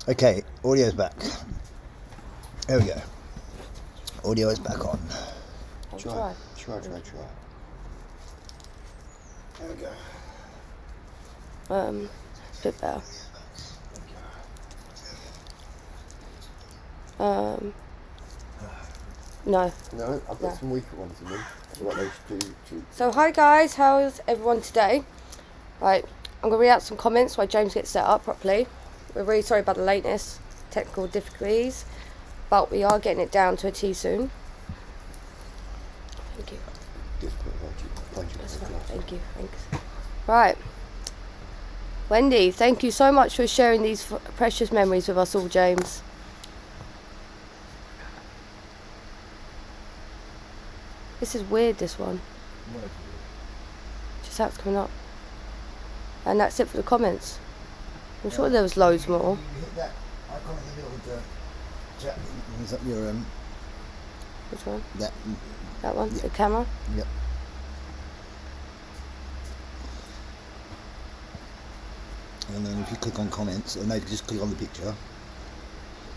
Okay, audio's back. There we go. Audio is back on. Try. There we go. Bit better. No. No, I've got some weaker ones in them. What those two. So hi guys, how's everyone today? Right, I'm gonna read out some comments while James gets set up properly. We're really sorry about the lateness, technical difficulties, but we are getting it down to a T soon. Thank you. That's fine. Thank you. Thanks. Right. Wendy, thank you so much for sharing these precious memories with us all, James. This is weird, this one. Just how it's coming up. And that's it for the comments. I'm sure there was loads more. You hit that icon in the middle with the chat. Is that your Which one? That one? Yeah. The camera? Yep. And then if you click on comments, or no, just click on the picture.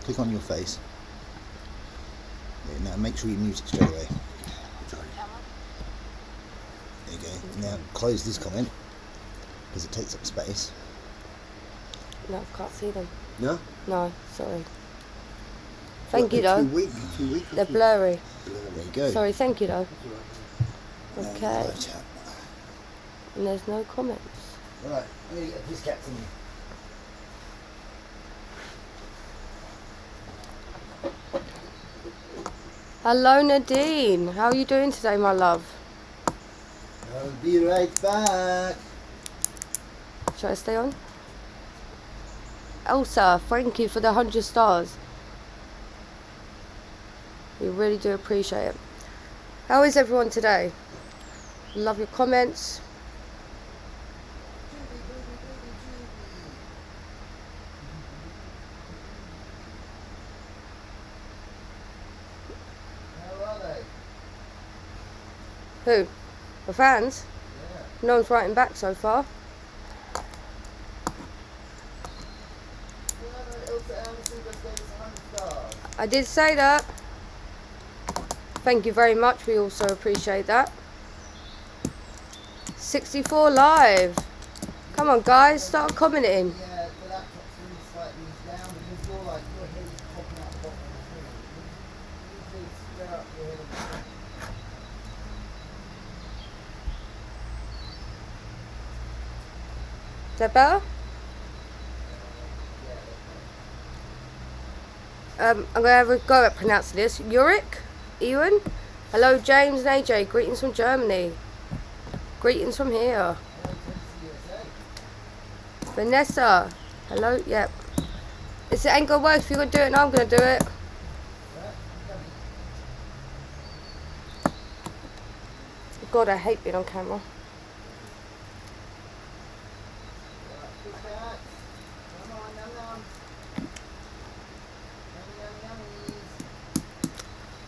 Click on your face. Yeah, now make sure you mute it straight away. There you go. Now close this comment because it takes up space. No, I can't see them. No? No, sorry. Thank you though. Too weak. They're blurry. There you go. Sorry, thank you though. Okay. Live chat. And there's no comments. Right, let me get this cat in. Hello Nadine, how are you doing today, my love? I'll be right back. Should I stay on? Elsa, thank you for the 100 stars. We really do appreciate it. How is everyone today? Love your comments. How are they? Who? The fans? Yeah. No one's writing back so far. I did say that. Thank you very much. We also appreciate that. 64 live. Come on, guys, start commenting. Yeah, the laptop's really slightly down because your head is popping out the bottom of the screen. You need to square up your head on the screen. Is that better? I'm going to have a go at pronouncing this. Yurik? Ewan? Hello, James and AJ. Greetings from Germany. Greetings from here. Vanessa. Hello? Yep. It ain't going to work if you're going to do it and I'm going to do it. God, I hate being on camera.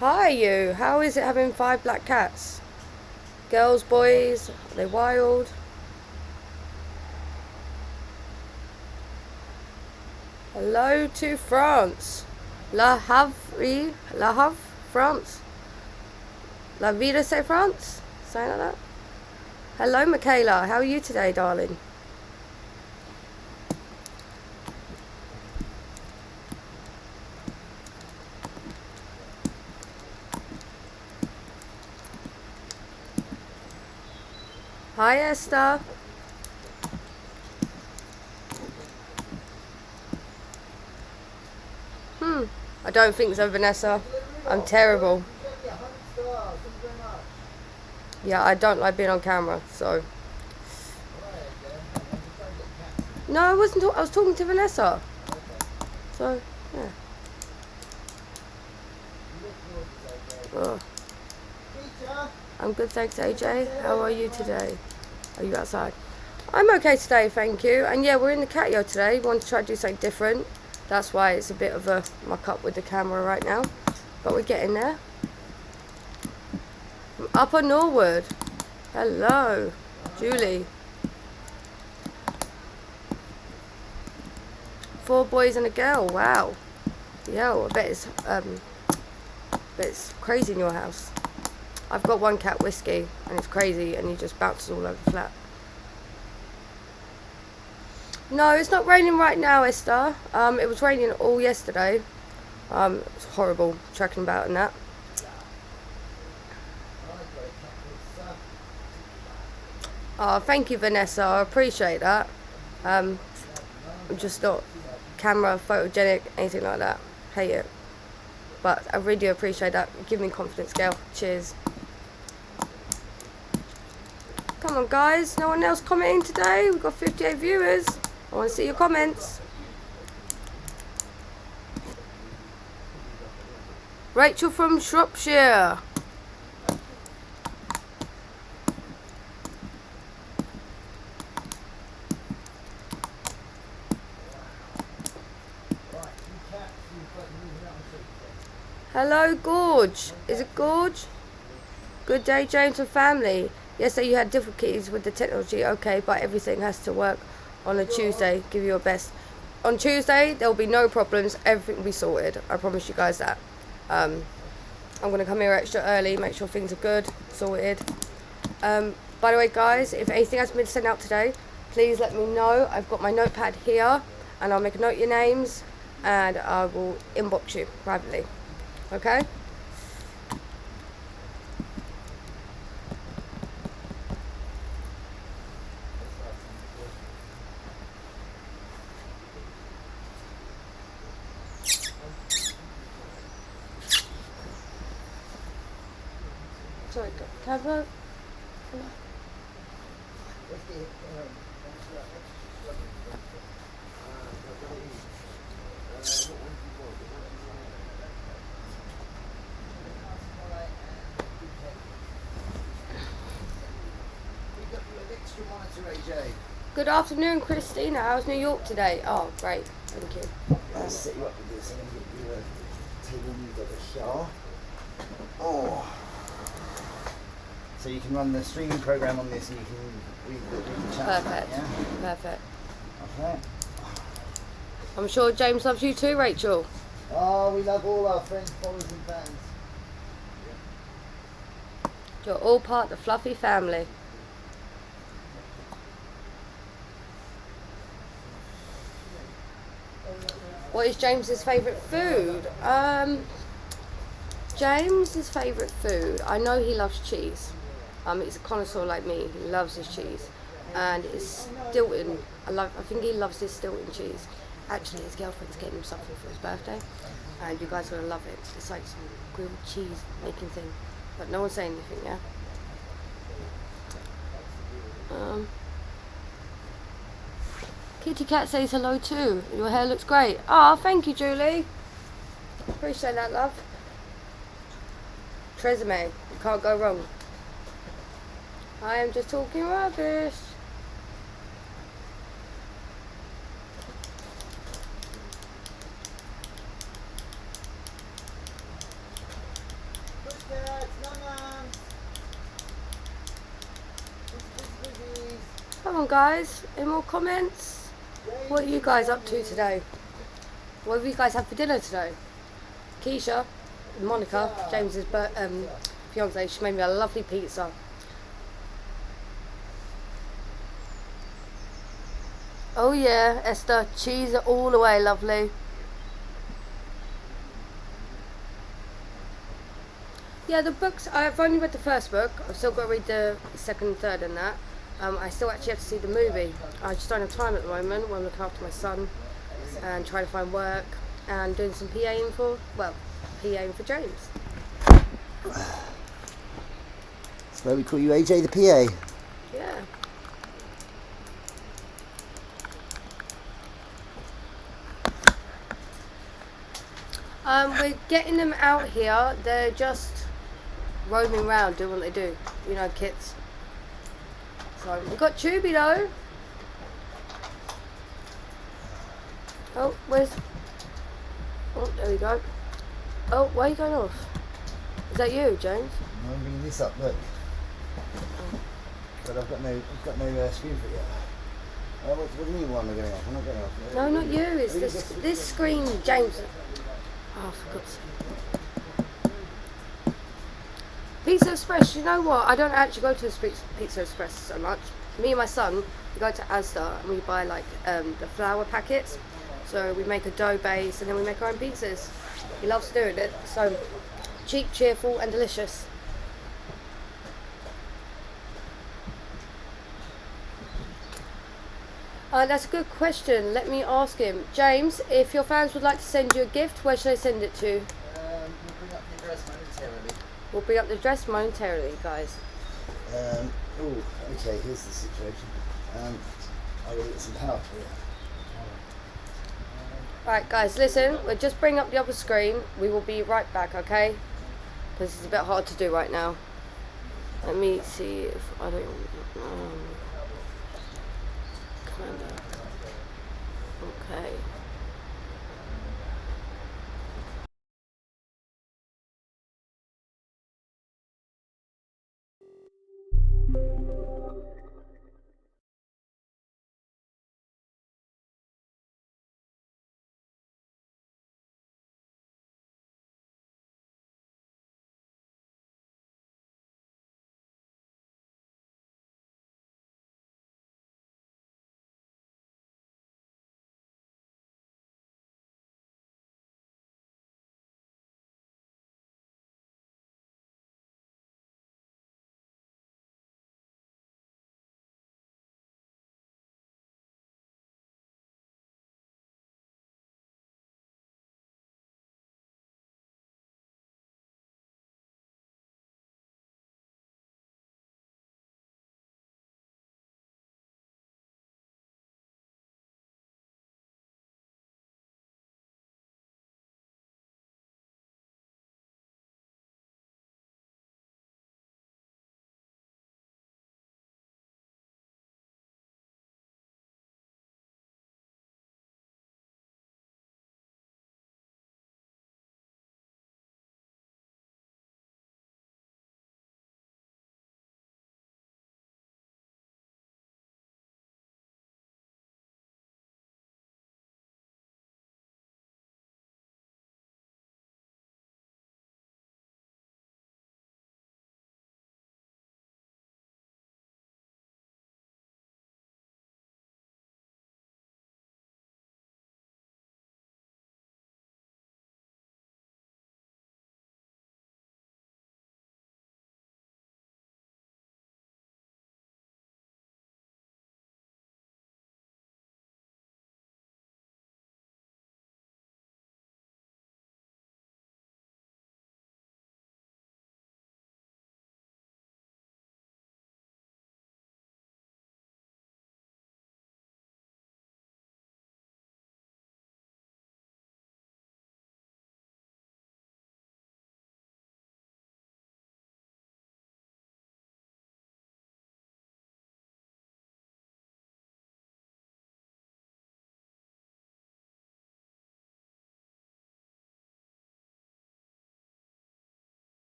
Hi you, how is it having 5 black cats? Girls, boys, are they wild? Hello to France. La Havre, France. La Vida, c'est France? Something like that. Hello Michaela, how are you today, darling? Hi Esther. I don't think so, Vanessa. I'm terrible. Yeah, I don't like being on camera, so. No, I wasn't. I was talking to Vanessa. So, yeah. Oh. I'm good, thanks, AJ. How are you today? Are you outside? I'm okay today, thank you. And yeah, we're in the catio today. We want to try to do something different. That's why it's a bit of a muck up with the camera right now. But we're getting there. From Upper Norwood. Hello, Julie. 4 boys and a girl. Wow. Yeah, I bet it's crazy in your house. I've got 1 cat, Whiskey, and it's crazy, and he just bounces all over the flat. No, it's not raining right now, Esther. It was raining all yesterday. It's horrible tracking about and that. Oh, thank you, Vanessa. I appreciate that. I'm just not camera photogenic, anything like that. Hate it. But I really do appreciate that. Give me confidence, girl. Cheers. Come on, guys. No one else commenting today. We've got 58 viewers. I want to see your comments. Rachel from Shropshire. Hello, Gorge. Is it Gorge? Good day, James and family. Yesterday you had difficulties with the technology. Okay, but everything has to work on a Tuesday. Give you your best. On Tuesday, there will be no problems. Everything will be sorted. I promise you guys that. I'm going to come here extra early, make sure things are good, sorted. By the way, guys, if anything has been sent out today, please let me know. I've got my notepad here, and I'll make a note of your names, and I will inbox you privately. Okay? Sorry, can I have Good afternoon, Christina. How's New York today? Oh, great. Thank you. I'll set you up with this. I'm going to get you a table and you've got a shower. Oh. So you can run the streaming program on this and you can read the chat. Perfect. Yeah? Perfect. Okay. I'm sure James loves you too, Rachel. Oh, we love all our friends, followers and fans. You're all part of the Fluffy family. What is James's favourite food? James's favourite food, I know he loves cheese. He's a connoisseur like me. He loves his cheese, and it's Stilton. I think he loves his Stilton cheese. Actually, his girlfriend's getting him something for his birthday, and you guys are gonna love it. It's like some grilled cheese making thing, but no one's saying anything. Yeah. Kitty Cat says hello too. Your hair looks great. Oh, thank you, Julie. Appreciate that, love. Tresemme, you can't go wrong. I am just talking rubbish. Come on, guys. Any more comments? What are you guys up to today? What have you guys had for dinner today? Keisha, Monika, James's fiance, she made me a lovely pizza. Oh yeah, Esther, cheese all the way, lovely. Yeah, the books, I've only read the first book. I've still got to read the second and third and that. I still actually have to see the movie. I just don't have time at the moment when I'm looking after my son and trying to find work and doing some PAing for James. That's why we call you AJ the PA. Yeah. We're getting them out here. They're just roaming around, doing what they do. You know, kids. So we've got Tubi though. Oh, where's... Oh, there we go. Oh, why are you going off? Is that you, James? No, I'm bringing this up, look. But I've got no screen for it yet. What do you mean, why am I going off? I'm not going off. No, not you. It's Really, this screen, James. Oh, for God's sake. Pizza Express, you know what? I don't actually go to Pizza Express so much. Me and my son, we go to Asda and we buy like the flour packets. So we make a dough base and then we make our own pizzas. He loves doing it. So cheap, cheerful and delicious. That's a good question. Let me ask him. James, if your fans would like to send you a gift, where should I send it to? We'll bring up the address momentarily. We'll bring up the address momentarily, guys. Okay, here's the situation. I will get some power for you. Right, guys, listen. We'll just bring up the other screen. We will be right back, okay? Because it's a bit hard to do right now. Let me see if I don't... Okay.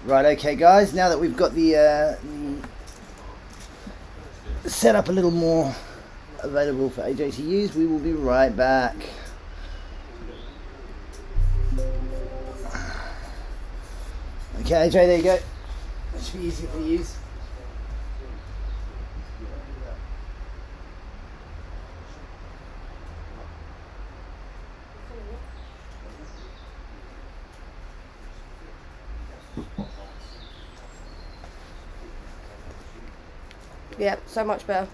Right, okay guys, now that we've got the setup a little more available for AJ to use, we will be right back. Okay, AJ, there you go. That should be easier to use. Yeah, so much better.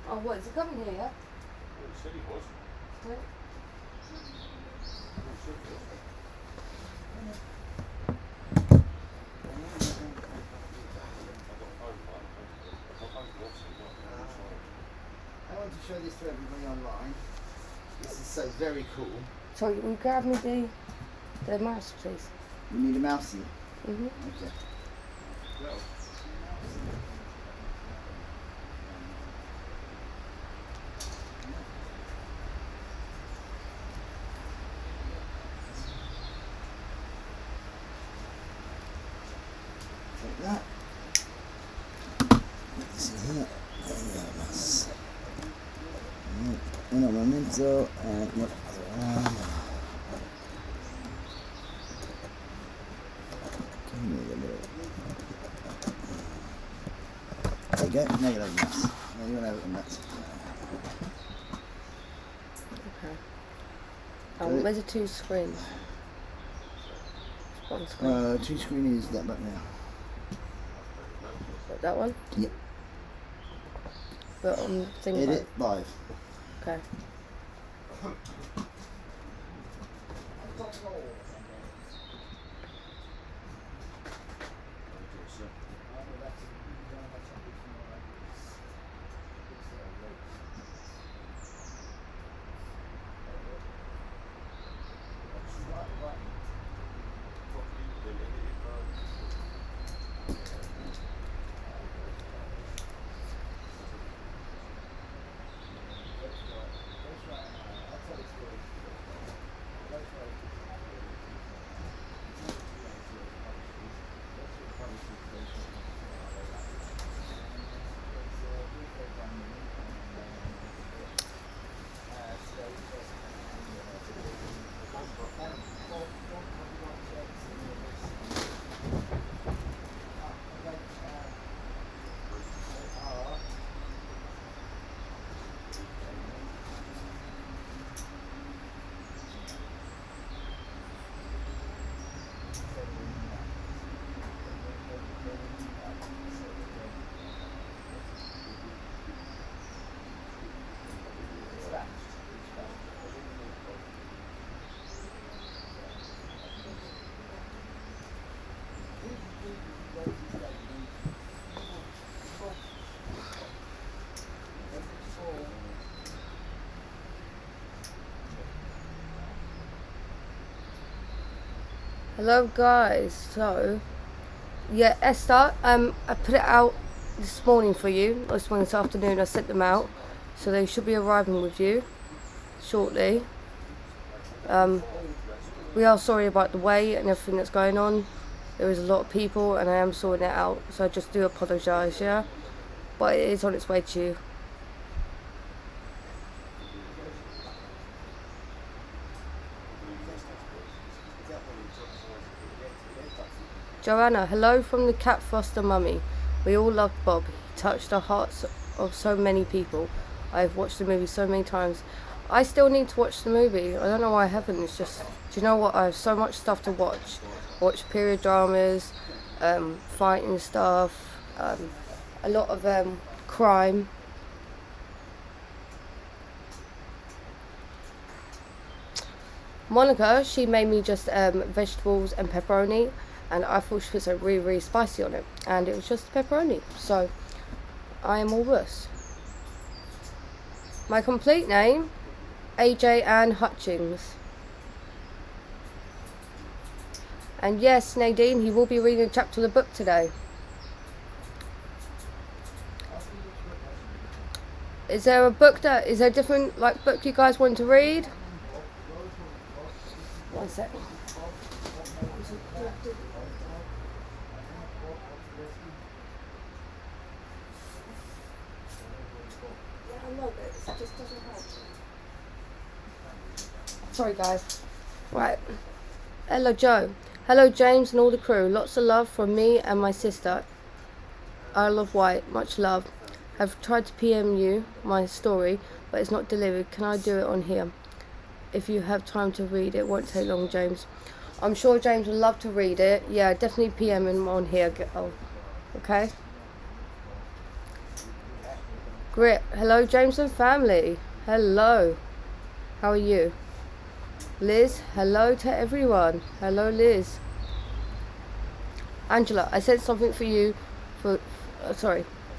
Oh, what, is it coming here, yeah? Well, he said he was. Okay. I want to show this to everybody online. This is so very cool. So you can grab me the mouse, please. You need a mousey? Mm-hmm. Okay. Like that. Put this in here. There we go, mouse. Right. In a moment. So, yep. There you go, now you'll have nuts. Now you'll have the nuts. Okay. Oh, where's the 2 screens? Just one screen. 2 screen is that button now. What, that one? Yep. But on the thing. Edit live. Okay. Hello guys, so yeah, Esther, I put it out this morning for you, this afternoon I sent them out, so they should be arriving with you shortly. We are sorry about the wait and everything that's going on. There is a lot of people and I am sorting it out, so I just do apologise, yeah, but it is on its way to you. Joanna, hello from the cat foster mummy. We all love Bob. He touched the hearts of so many people. I've watched the movie so many times. I still need to watch the movie. I don't know why I haven't. It's just, do you know what? I have so much stuff to watch. Watch period dramas, fighting stuff, a lot of crime. Monica, she made me just vegetables and pepperoni. And I thought she put something really, really spicy on it. And it was just pepperoni. So, I am all this. My complete name, AJ Ann Hutchings. And yes, Nadine, he will be reading a chapter of the book today. Is there a different book you guys want to read? One second. Sorry guys. Right. Hello Joe. Hello James and all the crew. Lots of love from me and my sister. Isle of Wight. Much love. I've tried to PM you my story, but it's not delivered. Can I do it on here? If you have time to read it, won't take long, James. I'm sure James would love to read it. Yeah, definitely PM him on here. Okay. Grit. Hello James and family. Hello. How are you? Liz, hello to everyone. Hello, Liz. Angela, I sent something for you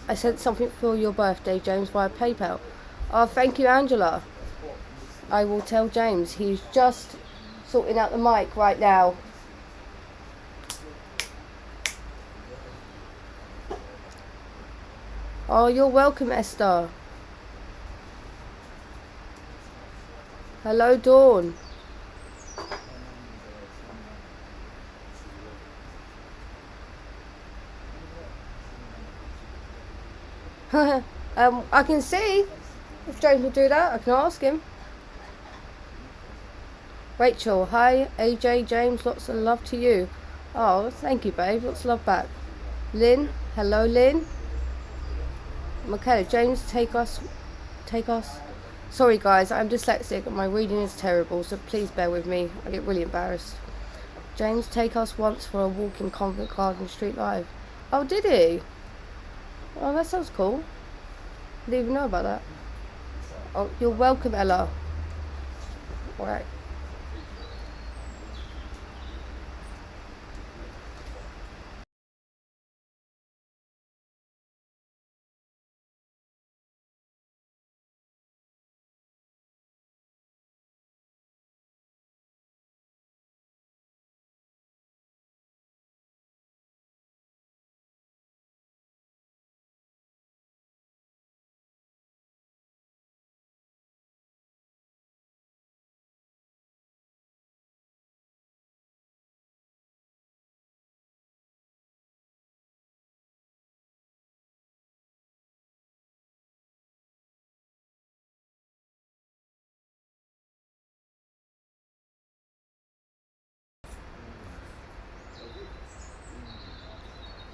I sent something for your birthday, James, via PayPal. Oh, thank you, Angela. I will tell James. He's just sorting out the mic right now. Oh, you're welcome, Esther. Hello, Dawn. I can see if James will do that. I can ask him. Rachel, hi. AJ, James, lots of love to you. Oh, thank you, babe. Lots of love back. Lynn, hello, Lynn. Michaela, James, take us. Sorry, guys, I'm dyslexic and my reading is terrible, so please bear with me. I get really embarrassed. James, take us once for a walk in Covent Garden Street Live. Oh, did he? Oh, that sounds cool. Didn't even know about that. Oh, you're welcome, Ella. Alright.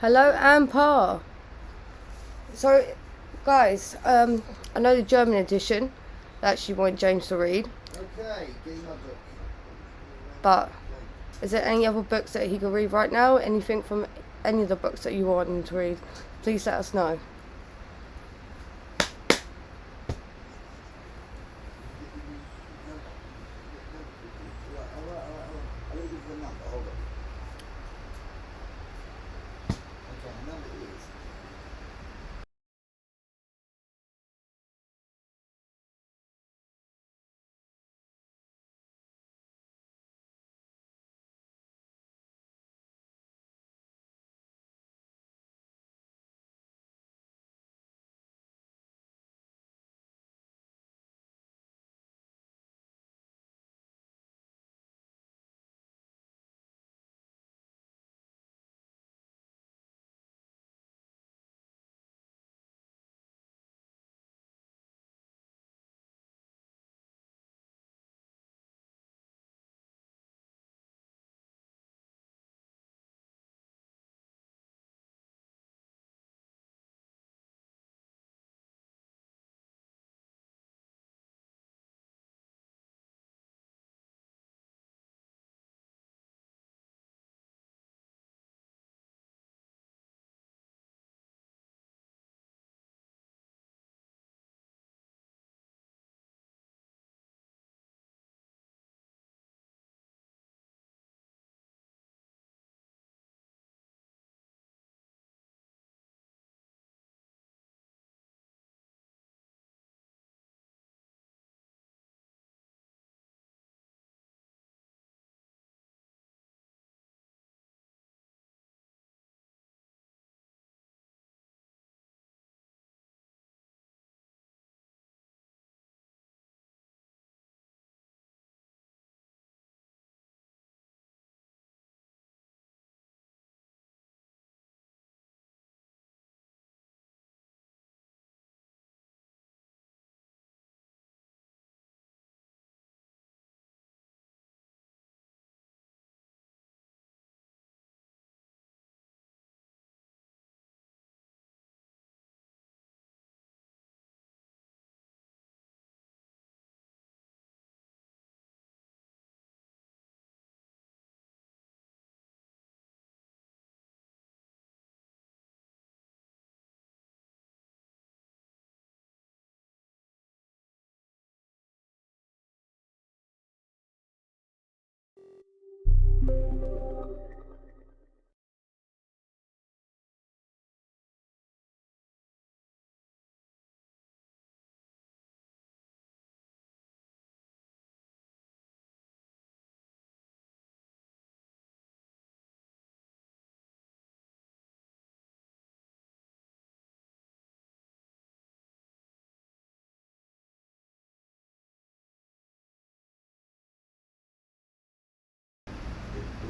Hello, Ampar. So, guys, I know the German edition that she wanted James to read, Okay, give me my book. but is there any other books that he could read right now? Anything from any of the books that you want him to read? Please let us know. I'll give you the number, hold on. Okay, the number is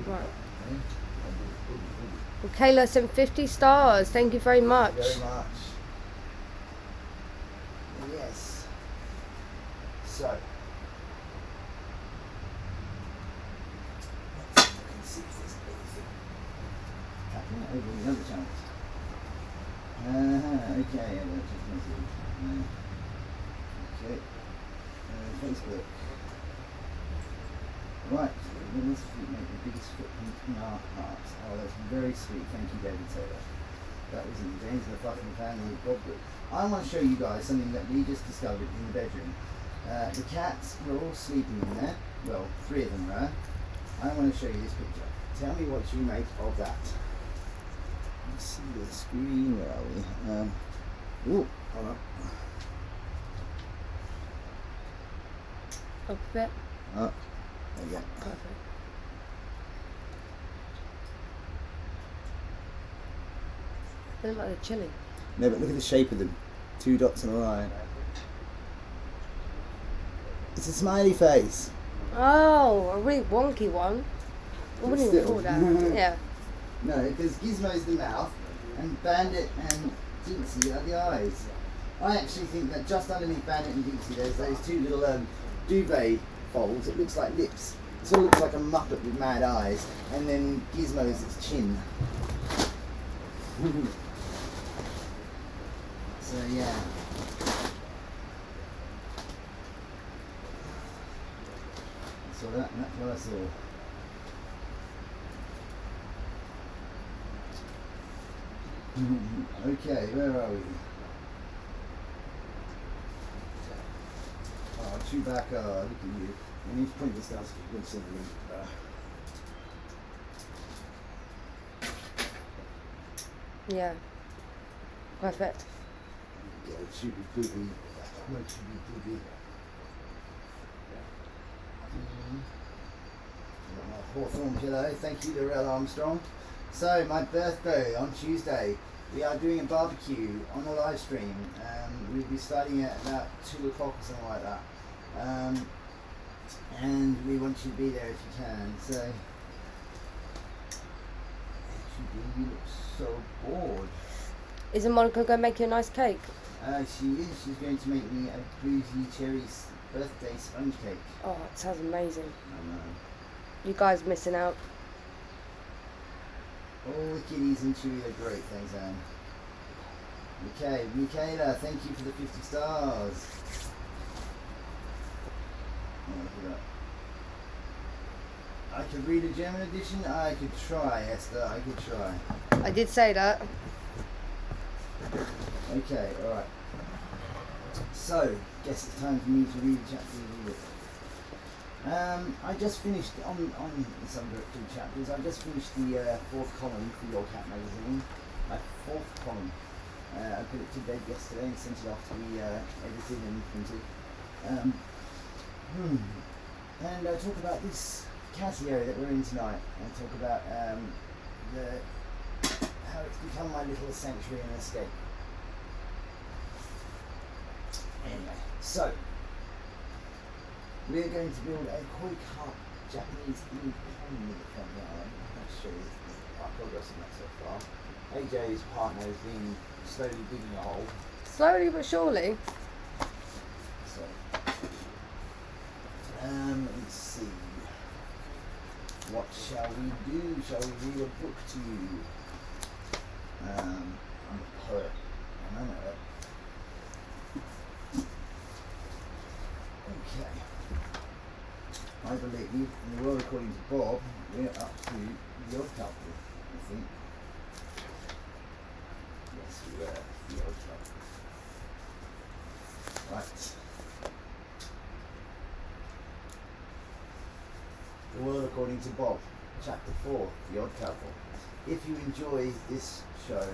Right. Well, Kayla sent 50 stars. Thank you very much. very much. Yes. So, over all the other channels. Okay, I got just message. Okay. Facebook. Right, let's make the biggest footprint in our hearts. Oh, that's very sweet. Thank you, David Taylor. That was in James the fucking family of God group. I want to show you guys something that we just discovered in the bedroom. The cats were all sleeping in there. Well, 3 of them were. I want to show you this picture. Tell me what you make of that. Let's see the screen. Where are we? Ooh, hold on. Up a bit. Oh, there you go. Perfect. They look like they're chilling. No, but look at the shape of them. 2 dots and a line. It's a smiley face. Oh, a really wonky one. I wouldn't even call that. Yeah. No, because Gizmo's the mouth, and Bandit and Dinksy are the eyes. I actually think that just underneath Bandit and Dinksy there's those 2 little duvet folds. It looks like lips. It sort of looks like a Muppet with mad eyes, and then Gizmo's its chin. So yeah. So that's what I saw. Okay, where are we? Oh, Chewbacca, look at you. I need to point this down so you can see me. Yeah. Perfect. Yeah, Chewbie Booby. No Chewbie Booby. My Hawthorne pillow. Thank you, Lorelle Armstrong. So, my birthday on Tuesday. We are doing a barbecue on a live stream. We'll be starting at about 2 o'clock or something like that. And we want you to be there if you can. So, you look so bored. Isn't Monica going to make you a nice cake? She is. She's going to make me a bluesy cherry birthday sponge cake. Oh, it sounds amazing. I know. You guys missing out. All the kiddies and Chewy are great, thanks Anne. Okay, Michaela, thank you for the 50 stars. Oh, look at that. I could read a German edition. I could try, Esther. I could try. I did say that. Okay, alright. So, guess it's time for me to read a chapter of the book. I just finished, on some 2 chapters, I just finished the 4th column for Your Cat magazine. My 4th column. I put it to bed yesterday and sent it off to be edited and printed. And I talk about this catio that we're in tonight. I talk about how it's become my little sanctuary and escape. Anyway, so we're going to build a koi cup Japanese themed pond in the front yard. I'll show you our progress on that so far. AJ's partner has been slowly digging a hole. Slowly but surely. So, let's see. What shall we do? Shall we read a book to you? I'm a poet. I know that. Okay. I believe, in the world according to Bob, we're up to the odd couple, I think. Yes, we were the odd couple. Right. The world according to Bob, chapter 4, the odd couple. If you enjoy this show,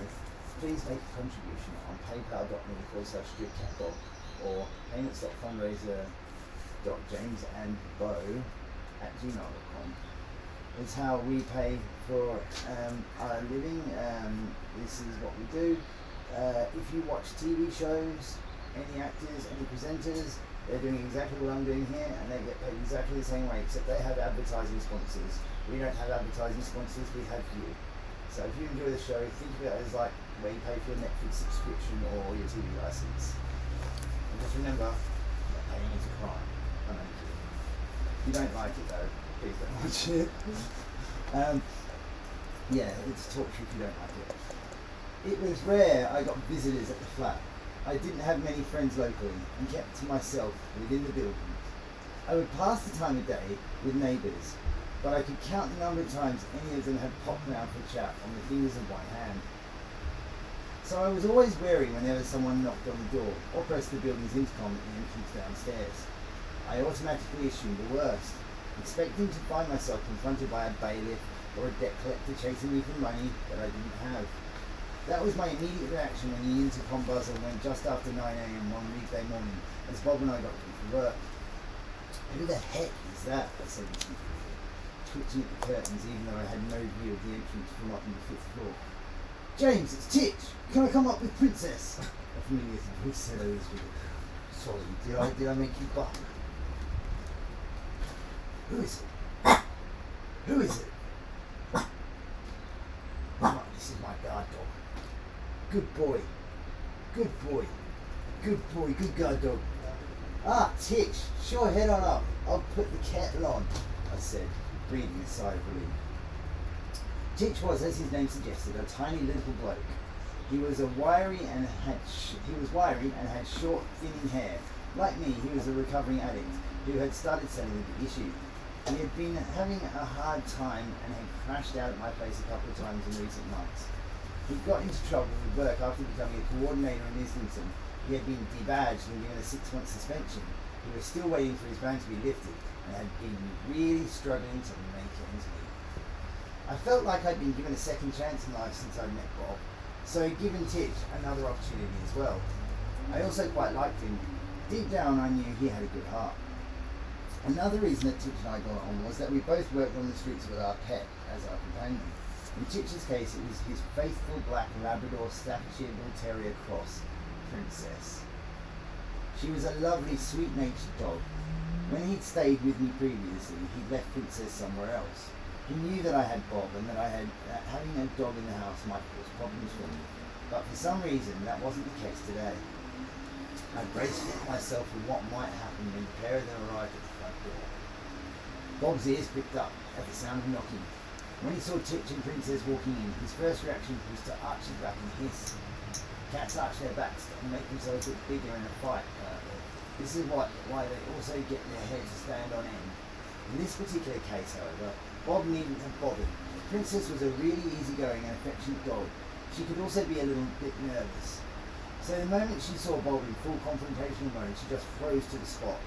please make a contribution on paypal.me/streetcatbob or payments.fundraiser.jamesandbo@gmail.com. It's how we pay for our living. This is what we do. If you watch TV shows, any actors, any presenters, they're doing exactly what I'm doing here, and they get paid exactly the same way, except they have advertising sponsors. We don't have advertising sponsors, we have you. So if you enjoy the show, think of it as like where you pay for your Netflix subscription or your TV license. And just remember, that paying is a crime. I'm only kidding. If you don't like it though, please don't watch it. Yeah, it's torture if you don't like it. It was rare I got visitors at the flat. I didn't have many friends locally and kept to myself within the building. I would pass the time of day with neighbours, but I could count the number of times any of them had popped round for a chat on the fingers of one hand. So I was always wary whenever someone knocked on the door or pressed the building's intercom at the entrance downstairs. I automatically assumed the worst, expecting to find myself confronted by a bailiff or a debt collector chasing me for money that I didn't have. That was my immediate reaction when the intercom buzzer went just after 9 a.m. one weekday morning as Bob and I got ready for work. Who the heck is that? I said instinctively, twitching at the curtains even though I had no view of the entrance from up on the 5th floor. James, it's Titch! Can I come up with Princess? A familiar voice said I was with it. Sorry, did I make you buck? Who is it? Who is it? This is my guard dog. Good boy. Good boy. Good boy. Good guard dog. Ah, Titch, sure, head on up. I'll put the kettle on, I said, breathing a sigh of relief. Titch was, as his name suggested, a tiny little bloke. He was wiry and had short, thinning hair. Like me, he was a recovering addict who had started selling the big issue. He had been having a hard time and had crashed out at my place a couple of times in recent months. He got into trouble with work after becoming a coordinator in Islington. He had been debadged and given a 6-month suspension. He was still waiting for his ban to be lifted and had been really struggling to make ends meet. I felt like I'd been given a second chance in life since I'd met Bob, so I'd given Titch another opportunity as well. I also quite liked him. Deep down I knew he had a good heart. Another reason that Titch and I got on was that we both worked on the streets with our pet as our companion. In Titch's case, it was his faithful black Labrador Staffordshire Bull Terrier cross, Princess. She was a lovely, sweet-natured dog. When he'd stayed with me previously, he'd left Princess somewhere else. He knew that I had Bob and that having a dog in the house might cause problems for me. But for some reason, that wasn't the case today. I braced myself for what might happen when the pair of them arrived at the front door. Bob's ears pricked up at the sound of knocking. When he saw Titch and Princess walking in, his first reaction was to arch his back and hiss. Cats arch their backs and make themselves look bigger in a fight, apparently. This is why they also get their heads to stand on end. In this particular case, however, Bob needn't have bothered. Princess was a really easygoing and affectionate dog. She could also be a little bit nervous. So the moment she saw Bob in full confrontational mode, she just froze to the spot.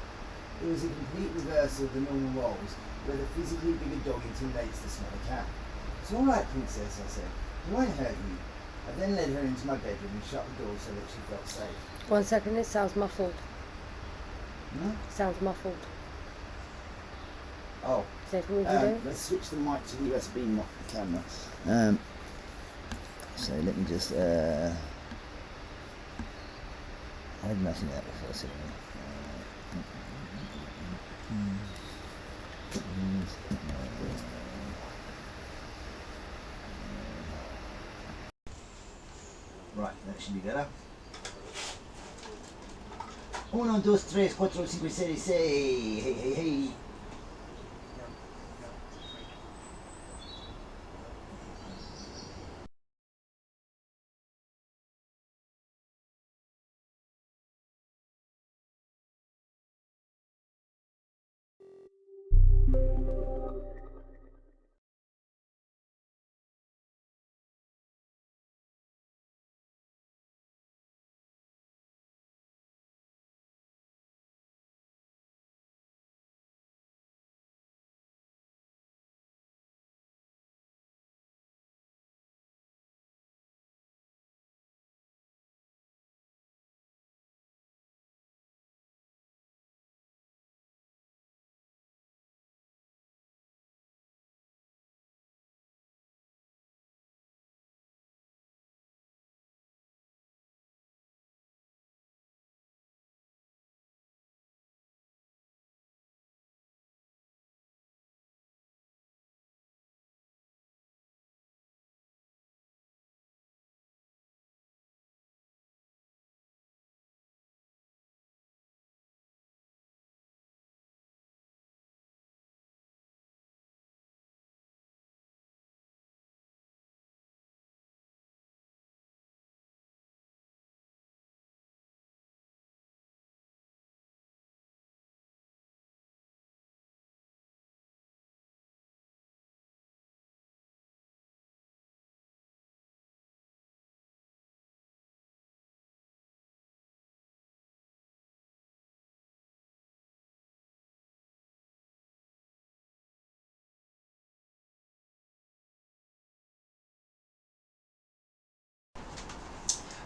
It was a complete reversal of the normal roles, where the physically bigger dog intimidates the smaller cat. It's all right, Princess, I said. He won't hurt you. I then led her into my bedroom and shut the door so that she felt safe. 1 second, it sounds muffled. Hmm? Sounds muffled. Oh. Is there anything we can do? Let's switch the mic to the USB, not the camera. So let me just. I had nothing out before, so. Right, that should be better. 1, 2, 3, 4, 5, 6, 7, 6. Hey, hey, hey.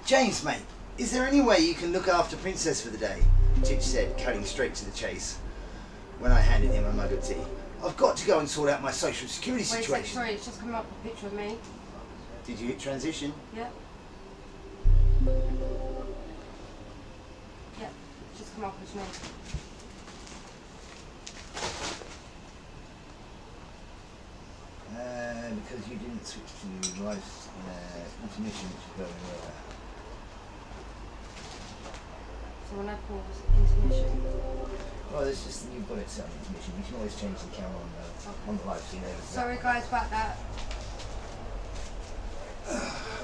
James, mate, is there any way you can look after Princess for the day? Chich said, cutting straight to the chase. When I handed him a mug of tea. I've got to go and sort out my social security Wait a situation. sec, sorry, it's just come up a picture of me. Did you hit transition? Yep. Yep, just come up as me. Because you didn't switch to live intermission, which is going well. So when I pause intermission. Well, it's just you've got it set on intermission. You can always change the camera on the live stream. Sorry guys about that.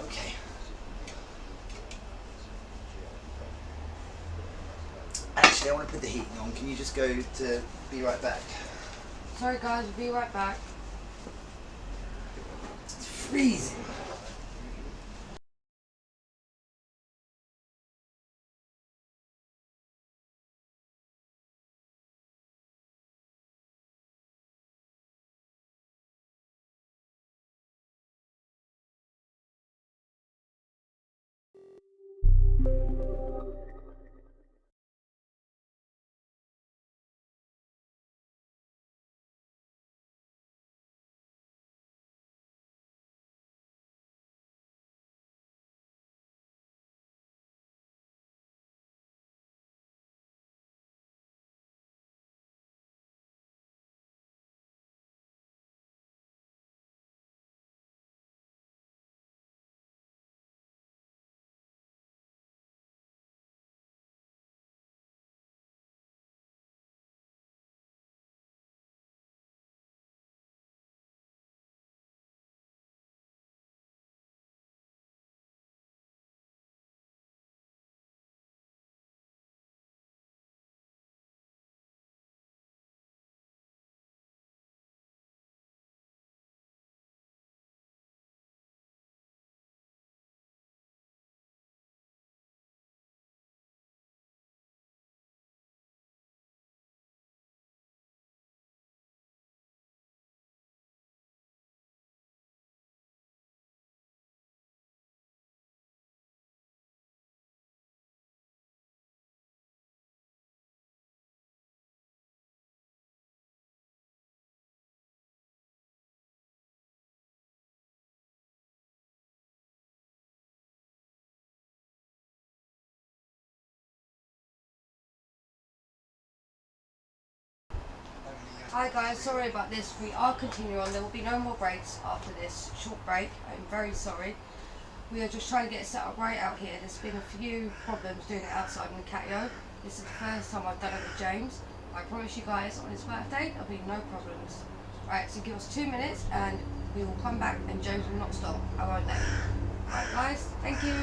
Okay. Actually, I want to put the heating on. Can you just go to be right back? Sorry guys, we'll be right back. It's freezing. Hi guys, sorry about this. We are continuing on. There will be no more breaks after this short break. I'm very sorry. We are just trying to get it set up right out here. There's been a few problems doing it outside in the catio. This is the first time I've done it with James. I promise you guys on his birthday there'll be no problems. Right, so give us 2 minutes and we will come back and James will not stop. I won't let him. Right guys, thank you.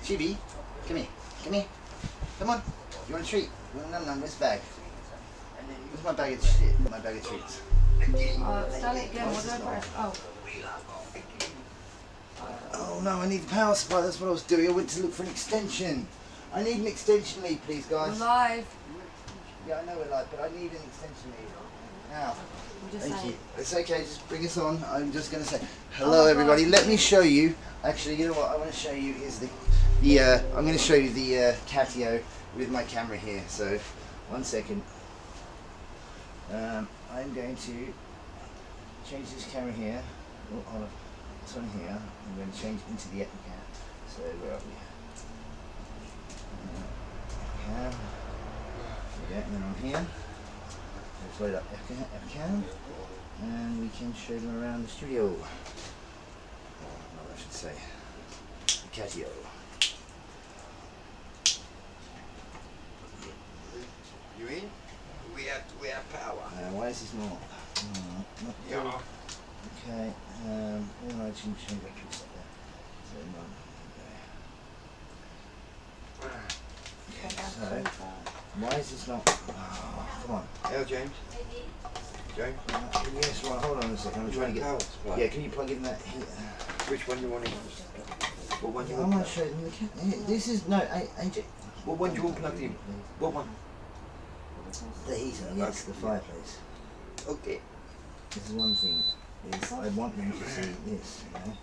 Chibi, come here. Come here. Come on. You want a treat? You want a num-num? Where's the bag? Where's my bag of shit? My bag of treats. It's done it again. What do I press? Oh. Oh no, I need the power supply. That's what I was doing. I went to look for an extension. I need an extension lead, please, guys. We're live. Yeah, I know we're live, but I need an extension lead. Now. I'm just Thank saying. you. It's okay, just bring us on. I'm just going to say hello, everybody. Let me show you. Actually, you know what I want to show you is I'm going to show you the CAMEO with my camera here. So, 1 second. I'm going to change this camera here. Oh, hold on. This one here. I'm going to change into the Epicat. So, where are we? Cam. Yeah, and then I'm here. Let's load up Epicam, and we can show them around the studio. Or I should say, the CAMEO. You in? We have power. Why is this not? Not Yeah. Okay. I should change that piece up there. So none. Okay. So why is this not? Oh, come on. Hello, James. James? Yes, right, hold on a second. I'm trying to get. Yeah, can you plug in that here? Which one you want in? What one you I want? want to show them the cat. This is no, AJ. What one do you want plugged in? What one? The heater. Yes, the fireplace. Okay. This is one thing. Is I want them to see this. You know?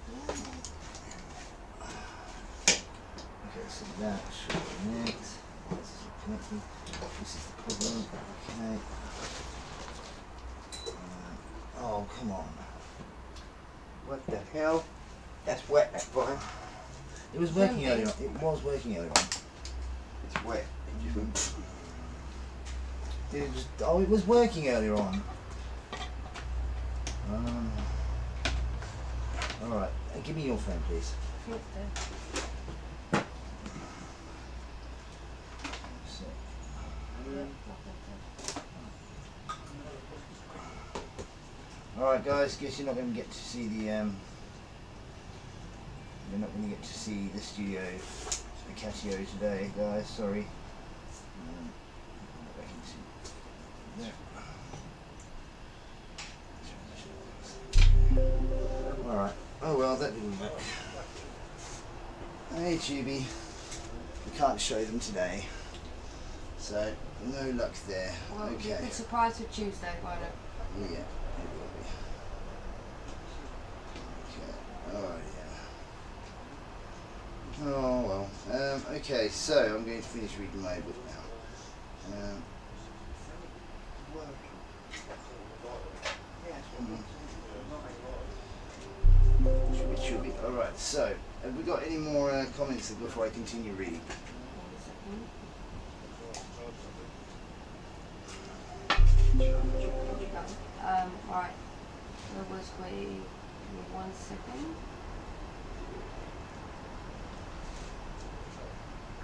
Okay, so that should connect. This is connecting. This is the problem. Okay. Oh, come on. What the hell? That's wet, that's fine. It was working earlier on. It was working earlier on. It's wet. It just went. Did it just, oh, it was working earlier on. Alright, give me your phone, please. Alright guys, guess you're not going to get to see the you're not going to get to see the studio, the CAMEO today, guys, sorry. Alright, oh well, that didn't work. Hey Tubi, we can't show them today, so no luck there. Well, okay. you can surprise for Tuesday, won't it? Yeah, it will be. Okay, alright, yeah. Oh well. Okay, so I'm going to finish reading my book now. Should be. Alright, so have we got any more comments before I continue reading? Right. Where was we? Give me 1 second.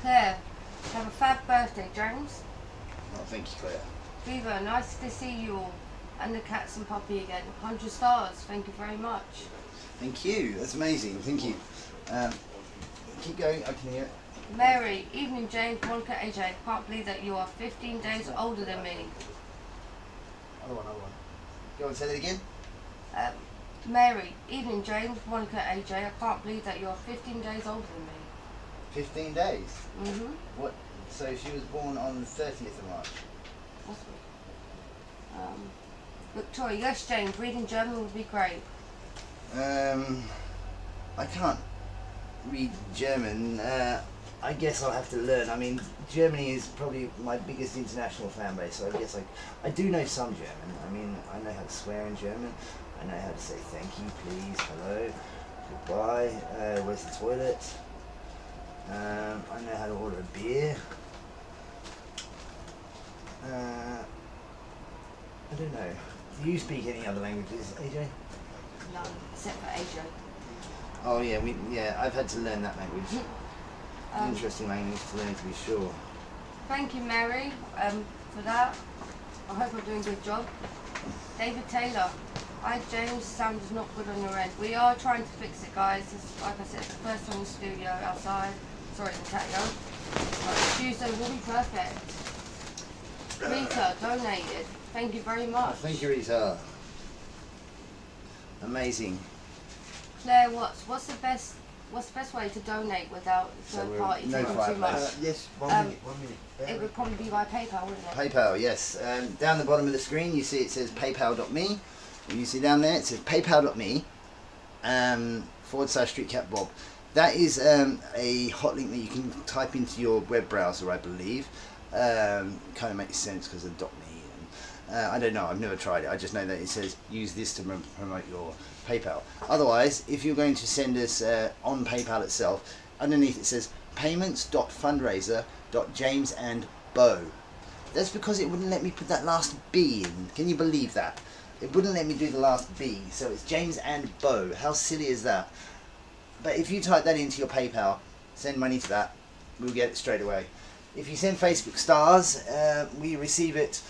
Claire, have a fab birthday, James. Oh, thank you, Claire. Viva, nice to see you all. And the cats and puppy again. 100 stars, thank you very much. Thank you, that's amazing, thank you. Keep going, I can hear it. Mary, evening James, Monika AJ. Can't believe that you are 15 days older than me. Other one. Go on, say that again. Mary, evening James, Monika AJ. I can't believe that you are 15 days older than me. 15 days? Mhm. What? So she was born on the 30th of March? Possibly. Victoria, yes James, reading German would be great. I can't read German. I guess I'll have to learn. I mean, Germany is probably my biggest international fan base, so I guess I do know some German. I mean, I know how to swear in German. I know how to say thank you, please, hello, goodbye, where's the toilet? I know how to order a beer. I don't know. Do you speak any other languages, AJ? None, except for AJ. Oh yeah, I've had to learn that language. Interesting language to learn, to be sure. Thank you, Mary, for that. I hope I'm doing a good job. David Taylor. Hi, James. Sound is not good on your end. We are trying to fix it, guys. It's, like I said, it's the first time in the studio outside. Sorry, the CAMEO. But Tuesday will be perfect. Rita donated. Thank you very much. Thank you, Rita. Amazing. Claire, what's the best way to donate without third party no taking too fireplace. much? Yes, 1 minute, 1 minute. It would probably be by PayPal, wouldn't it? PayPal, yes. Down the bottom of the screen, you see it says paypal.me. You see down there, it says paypal.me /StreetCatBob. That is a hot link that you can type into your web browser, I believe. Kind of makes sense because of .me. I don't know, I've never tried it. I just know that it says use this to promote your PayPal. Otherwise, if you're going to send us on PayPal itself, underneath it says payments.fundraiser.jamesandbo. That's because it wouldn't let me put that last B in. Can you believe that? It wouldn't let me do the last B, so it's James and Bo. How silly is that? But if you type that into your PayPal, send money to that, we'll get it straight away. If you send Facebook stars, we receive it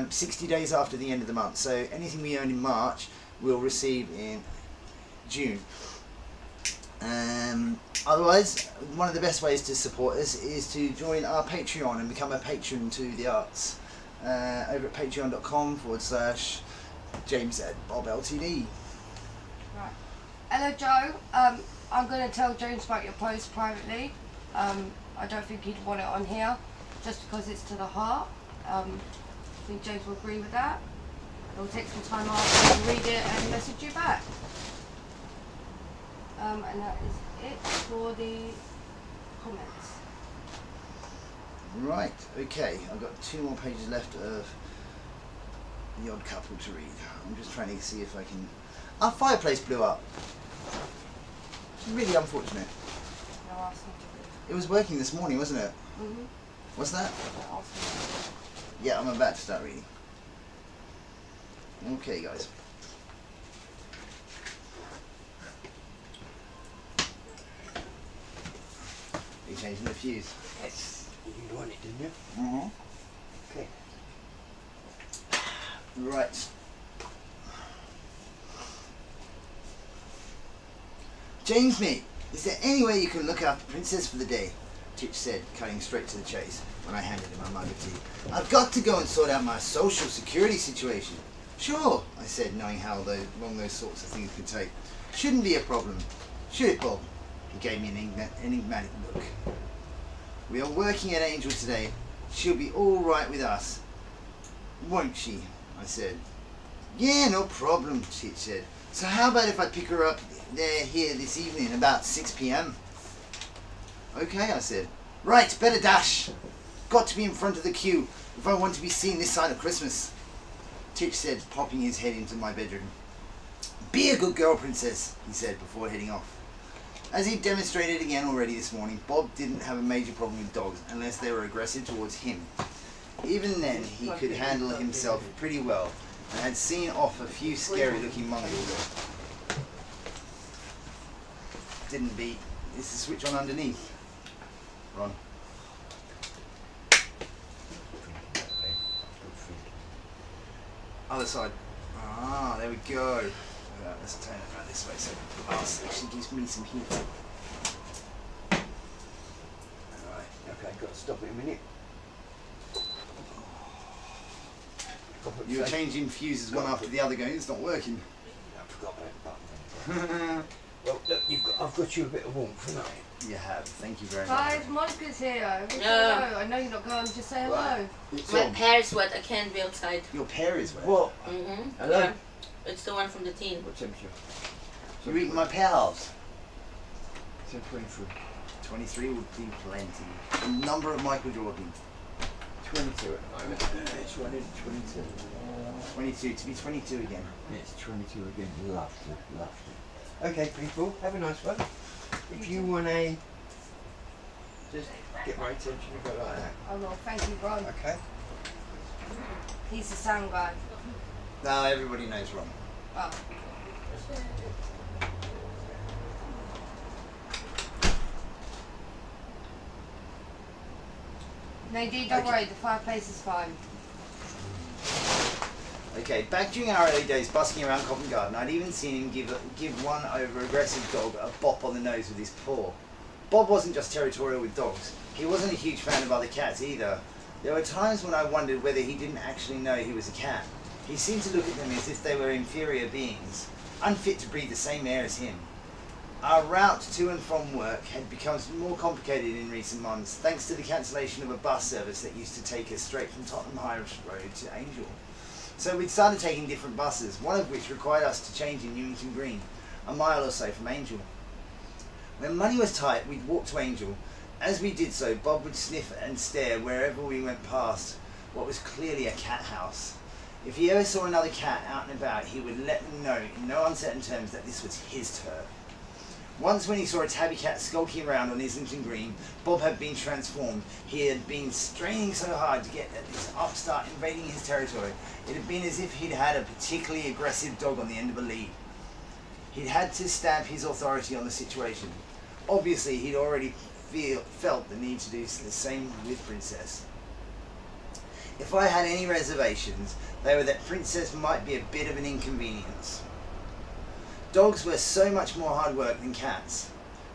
60 days after the end of the month. So anything we earn in March, we'll receive in June. Otherwise, one of the best ways to support us is to join our Patreon and become a patron to the arts over at patreon.com/James@Bob Ltd. Right. Hello, Joe. I'm going to tell James about your post privately. I don't think he'd want it on here, just because it's to the heart. I think James will agree with that. It'll take some time after to read it and message you back. And that is it for the comments. Right, okay, I've got 2 more pages left of The Odd Couple to read. I'm just trying to see if I can... Our fireplace blew up. It's really unfortunate. No, I'll send you It was working this morning, wasn't it? Mm-hmm. What's that? I'll send Yeah, I'm about to start reading. Okay, guys. Are you changing the fuse? Yes, you want it, didn't you? Mm-hmm. Okay. Right. James, mate, is there any way you can look after Princess for the day? Titch said, cutting straight to the chase when I handed him my mug of tea. I've got to go and sort out my social security situation. Sure, I said, knowing how long those sorts of things could take. Shouldn't be a problem. Should it, Bob? He gave me an enigmatic look. We are working at Angel today. She'll be all right with us. Won't she? I said. Yeah, no problem, Titch said. So how about if I pick her up here this evening about 6 p.m? Okay, I said. Right, better dash. Got to be in front of the queue if I want to be seen this side of Christmas. Titch said, popping his head into my bedroom. Be a good girl, Princess, he said before heading off. As he demonstrated again already this morning, Bob didn't have a major problem with dogs unless they were aggressive towards him. Even then, he could handle himself pretty well and had seen off a few scary-looking mongrels. Didn't beat. Is the switch on underneath? Ron. Other side. Ah, there we go. Right, let's turn it around this way so the glass actually gives me some heat. Alright. Okay, got to stop it a minute. You were changing fuses one after the other going, it's not working. I forgot about the button. Well, look, I've got you a bit of warmth, haven't I? You have, thank you very Guys, much. Monika's here. Say hello. I know you're not going, just say hello. Right. My So, pear is wet, I can't be outside. your pear is wet. What? Mm-hmm. Hello? Yeah. It's the one from the tin. What temperature? You're eating my pear halves. 23. 23 would be plenty. The number of Michael Jordan. 22 at the moment. It's running 22. 22, to be 22 again. It's 22 again. Lovely, lovely. Okay, people, have a nice one. If you want a... Just get my attention and go like that. Oh, well, thank you, Ron. Okay? He's the sound guy. No, everybody knows Ron. Oh. Nadine, don't worry, the fireplace is fine. Okay, back during our early days busking around Covent Garden, I'd even seen him give one over-aggressive dog a bop on the nose with his paw. Bob wasn't just territorial with dogs. He wasn't a huge fan of other cats either. There were times when I wondered whether he didn't actually know he was a cat. He seemed to look at them as if they were inferior beings, unfit to breathe the same air as him. Our route to and from work had become more complicated in recent months, thanks to the cancellation of a bus service that used to take us straight from Tottenham High Road to Angel. So we'd started taking different buses, one of which required us to change in Newington Green, a mile or so from Angel. When money was tight, we'd walk to Angel. As we did so, Bob would sniff and stare wherever we went past what was clearly a cat house. If he ever saw another cat out and about, he would let them know in no uncertain terms that this was his turf. Once when he saw a tabby cat skulking around on Islington Green, Bob had been transformed. He had been straining so hard to get at this upstart invading his territory. It had been as if he'd had a particularly aggressive dog on the end of a lead. He'd had to stamp his authority on the situation. Obviously, he'd already felt the need to do the same with Princess. If I had any reservations, they were that Princess might be a bit of an inconvenience. Dogs were so much more hard work than cats.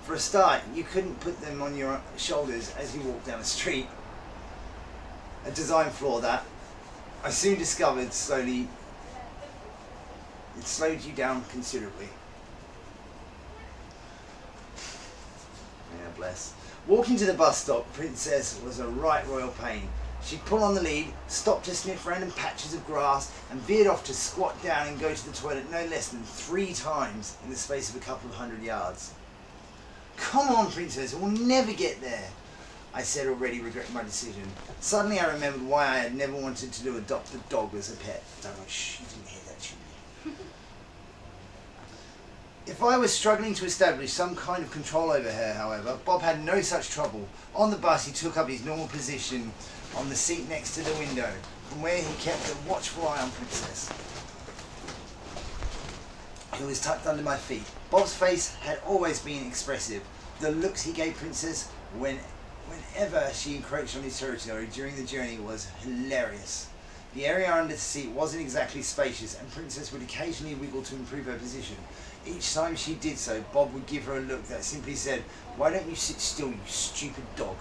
For a start, you couldn't put them on your shoulders as you walked down the street. A design flaw that I soon discovered slowly, it slowed you down considerably. Yeah, bless. Walking to the bus stop, Princess was a right royal pain. She'd pull on the lead, stop to sniff random patches of grass, and veered off to squat down and go to the toilet no less than 3 times in the space of a couple of 100 yards. "Come on, Princess, we'll never get there," I said, already regretting my decision. Suddenly I remembered why I had never wanted to adopt a dog as a pet. Don't worry, shh, you didn't hear that, should you? If I was struggling to establish some kind of control over her, however, Bob had no such trouble. On the bus, he took up his normal position on the seat next to the window, from where he kept a watchful eye on Princess, who was tucked under my feet. Bob's face had always been expressive. The looks he gave Princess whenever she encroached on his territory during the journey was hilarious. The area under the seat wasn't exactly spacious, and Princess would occasionally wiggle to improve her position. Each time she did so, Bob would give her a look that simply said, "Why don't you sit still, you stupid dog?"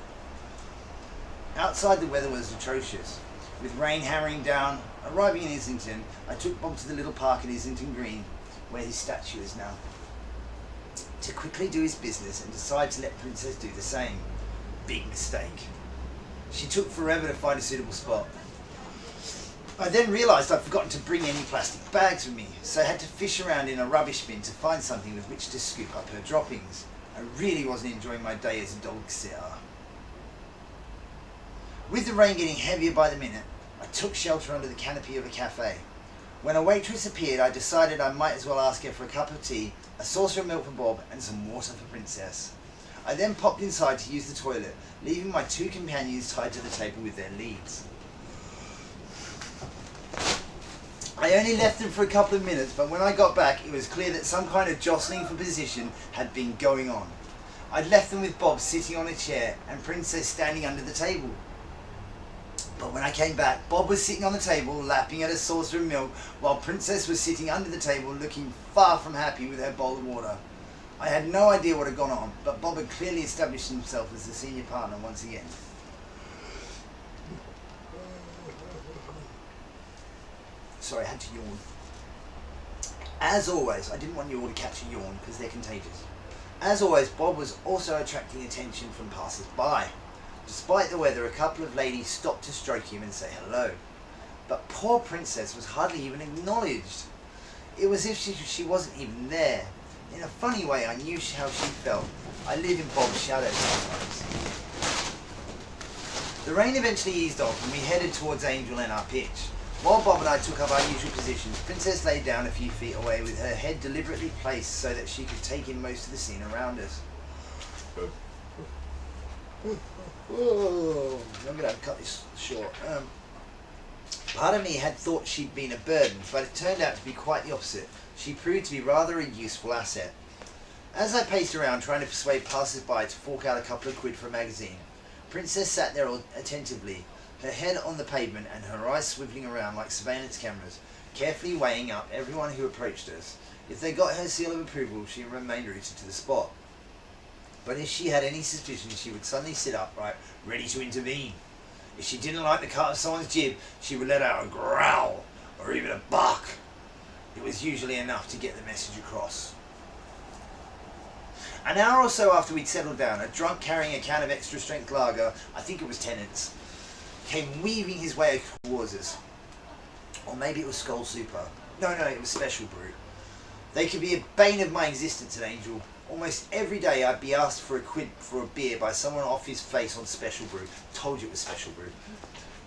Outside, the weather was atrocious, with rain hammering down. Arriving in Islington, I took Bob to the little park at Islington Green, where his statue is now, to quickly do his business and decide to let Princess do the same. Big mistake. She took forever to find a suitable spot. I then realised I'd forgotten to bring any plastic bags with me, so I had to fish around in a rubbish bin to find something with which to scoop up her droppings. I really wasn't enjoying my day as a dog sitter. With the rain getting heavier by the minute, I took shelter under the canopy of a cafe. When a waitress appeared, I decided I might as well ask her for a cup of tea, a saucer of milk for Bob, and some water for Princess. I then popped inside to use the toilet, leaving my 2 companions tied to the table with their leads. I only left them for a couple of minutes, but when I got back, it was clear that some kind of jostling for position had been going on. I'd left them with Bob sitting on a chair and Princess standing under the table. But when I came back, Bob was sitting on the table, lapping at a saucer of milk, while Princess was sitting under the table, looking far from happy with her bowl of water. I had no idea what had gone on, but Bob had clearly established himself as the senior partner once again. Sorry, I had to yawn. As always, I didn't want you all to catch a yawn because they're contagious. As always, Bob was also attracting attention from passers-by. Despite the weather, a couple of ladies stopped to stroke him and say hello. But poor Princess was hardly even acknowledged. It was as if she wasn't even there. In a funny way, I knew how she felt. I live in Bob's shadow sometimes. The rain eventually eased off and we headed towards Angel and our pitch. While Bob and I took up our usual positions, Princess lay down a few feet away with her head deliberately placed so that she could take in most of the scene around us. Oh, I'm going to cut this short. Part of me had thought she'd been a burden, but it turned out to be quite the opposite. She proved to be rather a useful asset. As I paced around trying to persuade passers-by to fork out a couple of quid for a magazine, Princess sat there attentively, her head on the pavement and her eyes swivelling around like surveillance cameras, carefully weighing up everyone who approached us. If they got her seal of approval, she remained rooted to the spot. But if she had any suspicion, she would suddenly sit up, right, ready to intervene. If she didn't like the cut of someone's jib, she would let out a growl or even a bark. It was usually enough to get the message across. An hour or so after we'd settled down, a drunk carrying a can of extra strength lager, I think it was Tennant's, came weaving his way towards us. Or maybe it was Skull Super. No, it was Special Brew. They could be a bane of my existence at Angel. Almost every day I'd be asked for a quid for a beer by someone off his face on Special Brew. Told you it was Special Brew.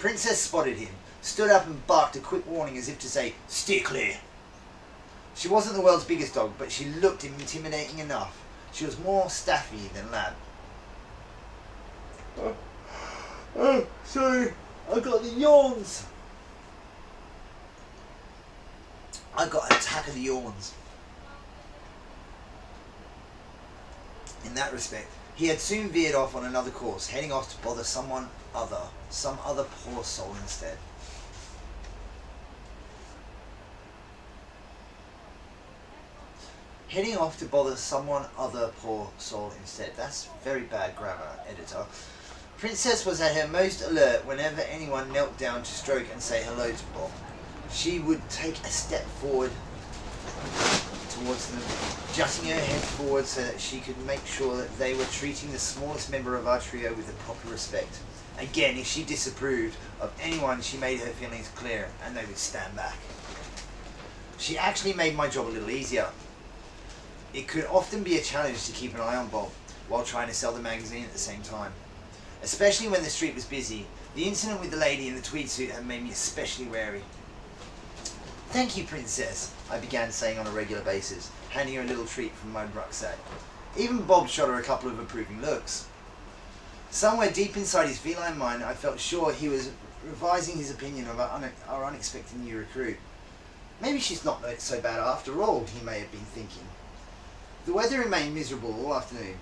Princess spotted him, stood up and barked a quick warning as if to say, "Steer clear." She wasn't the world's biggest dog, but she looked intimidating enough. She was more staffy than lab. Oh, sorry, I got the yawns. I got an attack of the yawns. In that respect, he had soon veered off on another course, heading off to bother some other poor soul instead. Heading off to bother someone other poor soul instead. That's very bad grammar, editor. Princess was at her most alert whenever anyone knelt down to stroke and say hello to Bob. She would take a step forward towards them, jutting her head forward so that she could make sure that they were treating the smallest member of our trio with the proper respect. Again, if she disapproved of anyone, she made her feelings clear and they would stand back. She actually made my job a little easier. It could often be a challenge to keep an eye on Bob while trying to sell the magazine at the same time. Especially when the street was busy. The incident with the lady in the tweed suit had made me especially wary. "Thank you, Princess," I began saying on a regular basis, handing her a little treat from my rucksack. Even Bob shot her a couple of approving looks. Somewhere deep inside his feline mind, I felt sure he was revising his opinion of our unexpected new recruit. Maybe she's not so bad after all, he may have been thinking. The weather remained miserable all afternoon,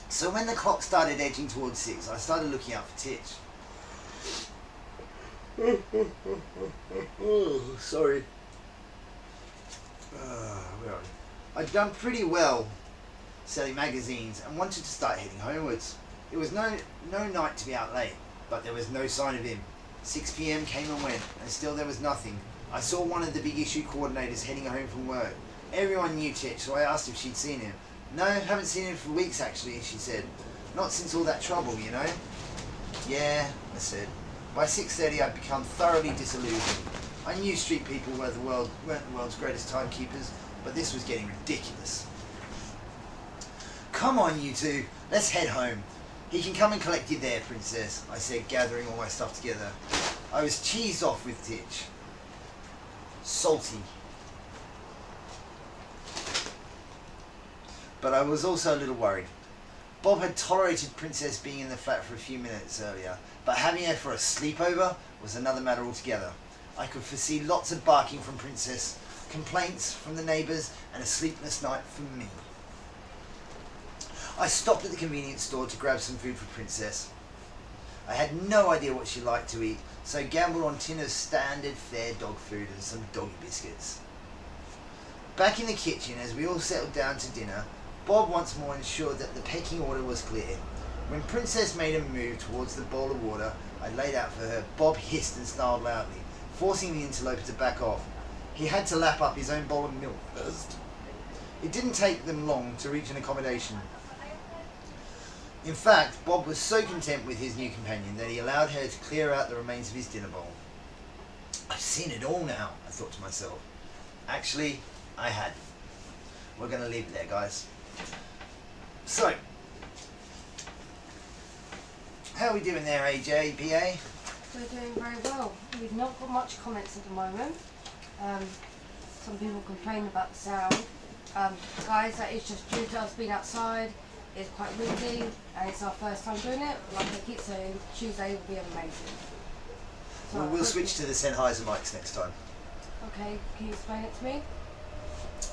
so when the clock started edging towards 6, I started looking out for Titch. Oh, sorry. Where are we? I'd done pretty well selling magazines and wanted to start heading homewards. It was no night to be out late, but there was no sign of him. 6 p.m. came and went, and still there was nothing. I saw one of the big issue coordinators heading home from work. Everyone knew Titch, so I asked if she'd seen him. "No, haven't seen him for weeks actually," she said. "Not since all that trouble, you know." "Yeah," I said. By 6:30 I'd become thoroughly disillusioned. I knew street people weren't the world's greatest timekeepers, but this was getting ridiculous. "Come on, you two, let's head home. He can come and collect you there, Princess," I said, gathering all my stuff together. I was cheesed off with Titch. Salty. But I was also a little worried. Bob had tolerated Princess being in the flat for a few minutes earlier, but having her for a sleepover was another matter altogether. I could foresee lots of barking from Princess, complaints from the neighbours, and a sleepless night for me. I stopped at the convenience store to grab some food for Princess. I had no idea what she liked to eat, so I gambled on tin of standard fare dog food and some doggy biscuits. Back in the kitchen, as we all settled down to dinner, Bob once more ensured that the pecking order was clear. When Princess made a move towards the bowl of water I laid out for her, Bob hissed and snarled loudly, forcing the interloper to back off. He had to lap up his own bowl of milk first. It didn't take them long to reach an accommodation. In fact, Bob was so content with his new companion that he allowed her to clear out the remains of his dinner bowl. "I've seen it all now," I thought to myself. Actually, I had. We're going to leave it there, guys. So, how are we doing there, AJ, PA? We're doing very well. We've not got much comments at the moment. Some people complain about the sound. Guys, that is just due to us being outside. It's quite windy and it's our first time doing it. Like I keep saying, Tuesday will be amazing. So We'll switch to the Sennheiser mics next time. Okay, can you explain it to me?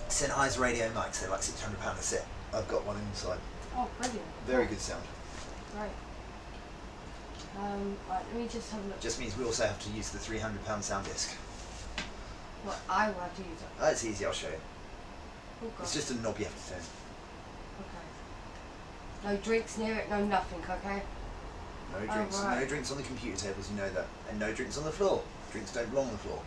Sennheiser radio mics, they're like £600 a set. I've got one inside. Oh, brilliant. Very good sound. Great. Right, let me just have a look. Just means we also have to use the £300 sound disc. Well, I will have to use it. That's easy, I'll show you. Oh, God. It's just a knob you have to turn. Okay. No drinks near it, no nothing, okay? No drinks. right. No drinks on the computer tables, you know that. And no drinks on the floor. Drinks don't belong on the floor.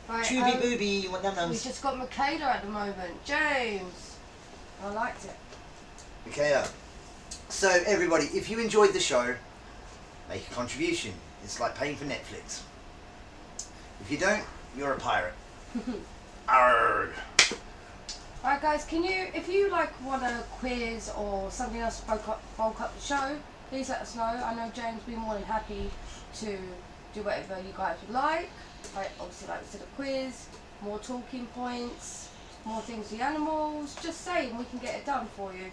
Right, Chooby booby, you want we num-nums? just got Michaela at the moment. James. I liked it. Okay, so everybody, if you enjoyed the show, make a contribution. It's like paying for Netflix. If you don't, you're a pirate. Arrgh. Alright guys, can you, if you like want a quiz or something else to bulk up the show, please let us know. I know James will be more than happy to do whatever you guys would like. Like, obviously, like we said, a quiz, more talking points, more things with the animals. Just say and we can get it done for you.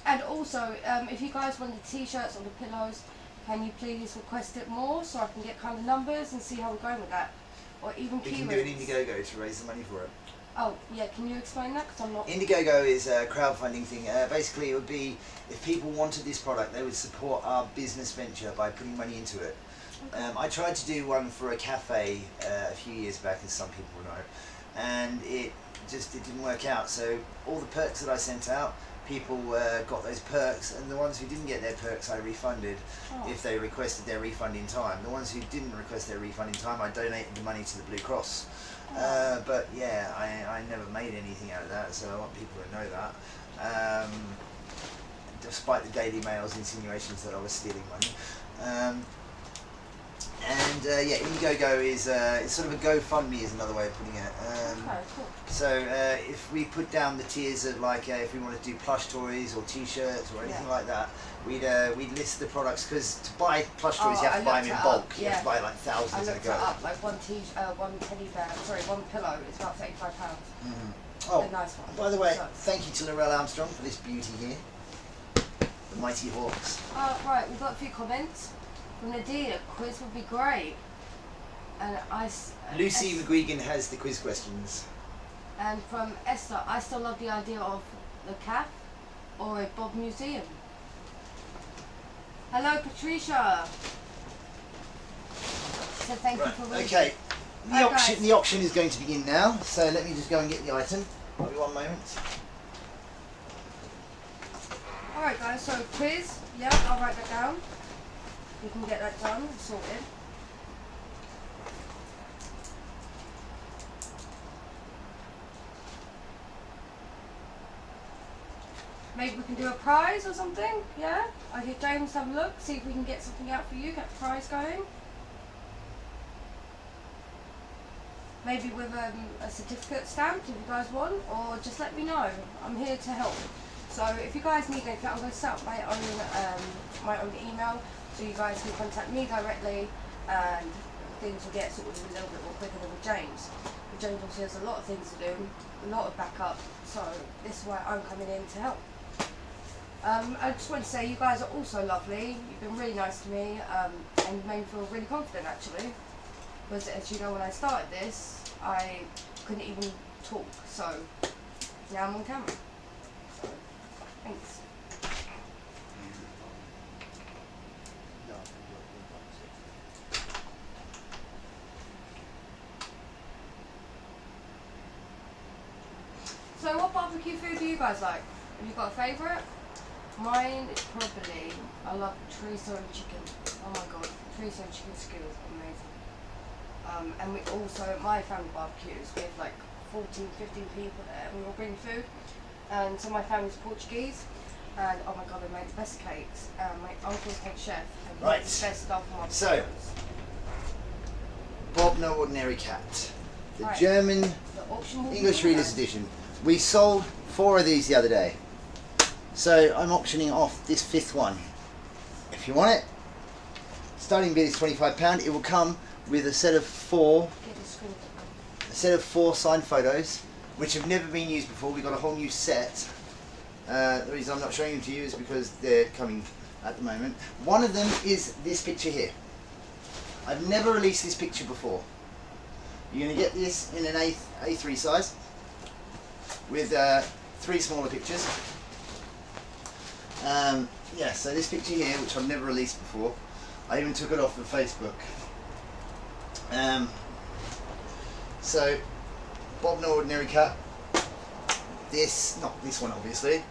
And also, if you guys want the t-shirts or the pillows, can you please request it more so I can get kind of numbers and see how we're going with that? Or even We key can do an rings. Indiegogo to raise the money for it. Oh, yeah, can you explain that? Because I'm not... Indiegogo is a crowdfunding thing. Basically, it would be, if people wanted this product, they would support our business venture by putting money into it. I tried to do one for a cafe a few years back, as some people know, and it didn't work out. So all the perks that I sent out, people got those perks, and the ones who didn't get their perks I refunded if they requested their refund in time. The ones who didn't request their refund in time, I donated the money to the Blue Cross. But yeah, I never made anything out of that, so I want people to know that. Despite the Daily Mail's insinuations that I was stealing money. Yeah, Indiegogo is it's sort of a GoFundMe is another way of putting it. Okay, cool. So if we put down the tiers of like if we want to do plush toys or T-shirts or anything like that, we'd list the products, because to buy plush toys you have to buy them in bulk. You have to buy like I thousands at a looked go. it up, like one teddy bear, sorry, one pillow is about £35. Oh, A nice one. by the way, So- thank you to Lorelle Armstrong for this beauty here. The Mighty Hawks. Right, we've got a few comments. From Nadia, quiz would be great. And Lucy McGuigan has the quiz questions. And from Esther, I still love the idea of the CAF or a Bob Museum. Hello, Patricia. So thank you for reading. Okay, Right, guys. the auction is going to begin now. So let me just go and get the item. Give me one moment. Alright guys, so quiz, yeah, I'll write that down. We can get that done, sorted. Maybe we can do a prize or something, yeah? I get James to have a look, see if we can get something out for you, get a prize going. Maybe with a certificate stamped if you guys want, or just let me know. I'm here to help. So if you guys need anything, I'm going to set up my own email, so you guys can contact me directly, and things will get sorted a little bit more quicker than with James. But James obviously has a lot of things to do, a lot of backup, so this is why I'm coming in to help. I just want to say you guys are also lovely. You've been really nice to me, and you made me feel really confident actually. Because as you know, when I started this, I couldn't even talk, so now I'm on camera. So, thanks. So what barbecue food do you guys like? Have you got a favourite? Mine is probably, I love chorizo and chicken. Oh my god, chorizo and chicken stew is amazing. And we also, my family barbecues, we have like 14, 15 people there, and we all bring food. And so my family's Portuguese, and oh my god, they make the best cakes. My uncle's head chef, and he makes the best stuff on my So, Bob No Ordinary Cat. The Right. German The auction will be English on Reader's there. Edition. We sold 4 of these the other day. So I'm auctioning off this 5th one. If you want it, starting bid is £25. It will come with a set of 4 Get the screen. signed photos, which have never been used before. We got a whole new set. The reason I'm not showing them to you is because they're coming at the moment. One of them is this picture here. I've never released this picture before. You're going to get this in an A3 size with 3 smaller pictures. Yeah, so this picture here, which I've never released before, I even took it off of Facebook. So, Bob No Ordinary Cat, this, not this one obviously,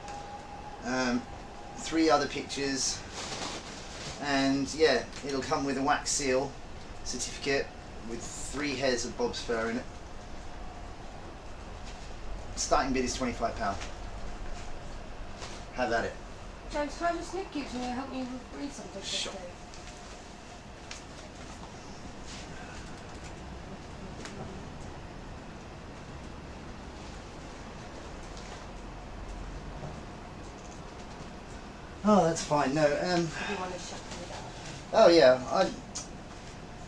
3 other pictures, and yeah, it'll come with a wax seal certificate with 3 hairs of Bob's fur in it. Starting bid is £25. Have at it. James, can I just nick you? Can you help me read something? Sure. quickly? Oh, that's fine. No, Do you want to shut me down? oh yeah,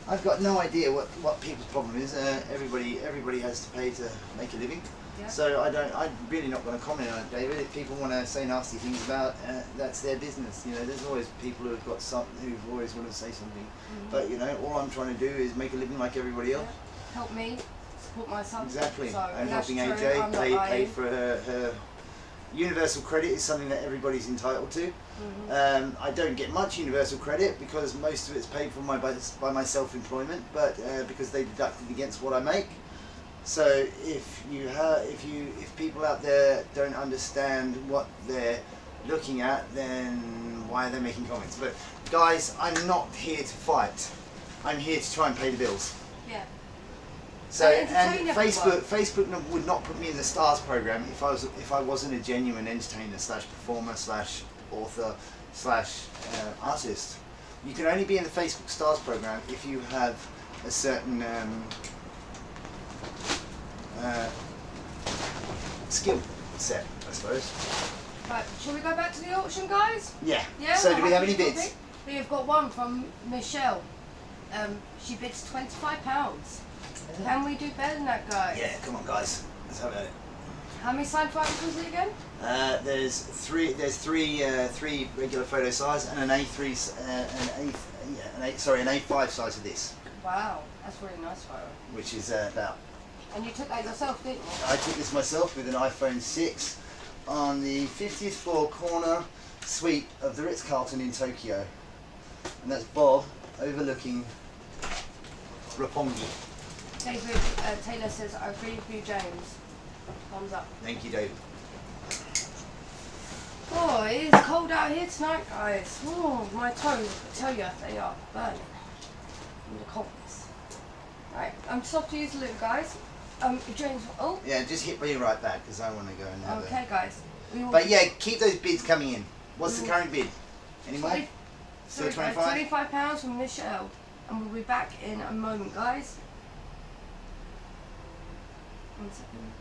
I've got no idea what people's problem is. Everybody has to pay to make a living. Yeah. So I'm really not going to comment on it, David. If people want to say nasty things about, that's their business. You know, there's always people who've got something, who've always want to say something. But you know, all I'm trying to do is make a living like everybody else. Yeah. Help me support myself. Exactly. So, And that's helping true. AJ I'm not pay lying. for her universal credit is something that everybody's entitled to. I don't get much universal credit because most of it's paid for by my self-employment, but because they deducted against what I make. So if people out there don't understand what they're looking at, then why are they making comments? But guys, I'm not here to fight. I'm here to try and pay the bills. Yeah. So and entertain everyone. Facebook would not put me in the stars program if I wasn't a genuine entertainer slash performer slash author slash artist. You can only be in the Facebook stars program if you have a certain skill set, I suppose. Right, shall we go back to the auction, guys? Yeah. Yeah. So do we have any bids? We've got one from Michelle. She bids £25. Can we do better than that, guys? Yeah. Come on, guys. Let's have it. How many signed photos was it again? There's three regular photo size and an A3 an A5 size of this, Wow, that's a really nice photo. which is about. And you took that yourself, didn't you? I took this myself with an iPhone 6 on the 50th floor corner suite of the Ritz-Carlton in Tokyo, and that's Bob overlooking Roppongi. David Taylor says, I agree with you, James. Thumbs up. Thank you, David. Oh, it is cold out here tonight, guys. Oh, my toes, I tell you, they are burning from the coldness. Right, I'm just off to use the loo, guys. James, oh, Yeah, just hit me right back because I want to go and have okay, guys. We will But yeah, keep those bids coming in. What's the current bid? Any more? Still 25? £25 from Michelle. And we'll be back in a moment, guys. 1 second.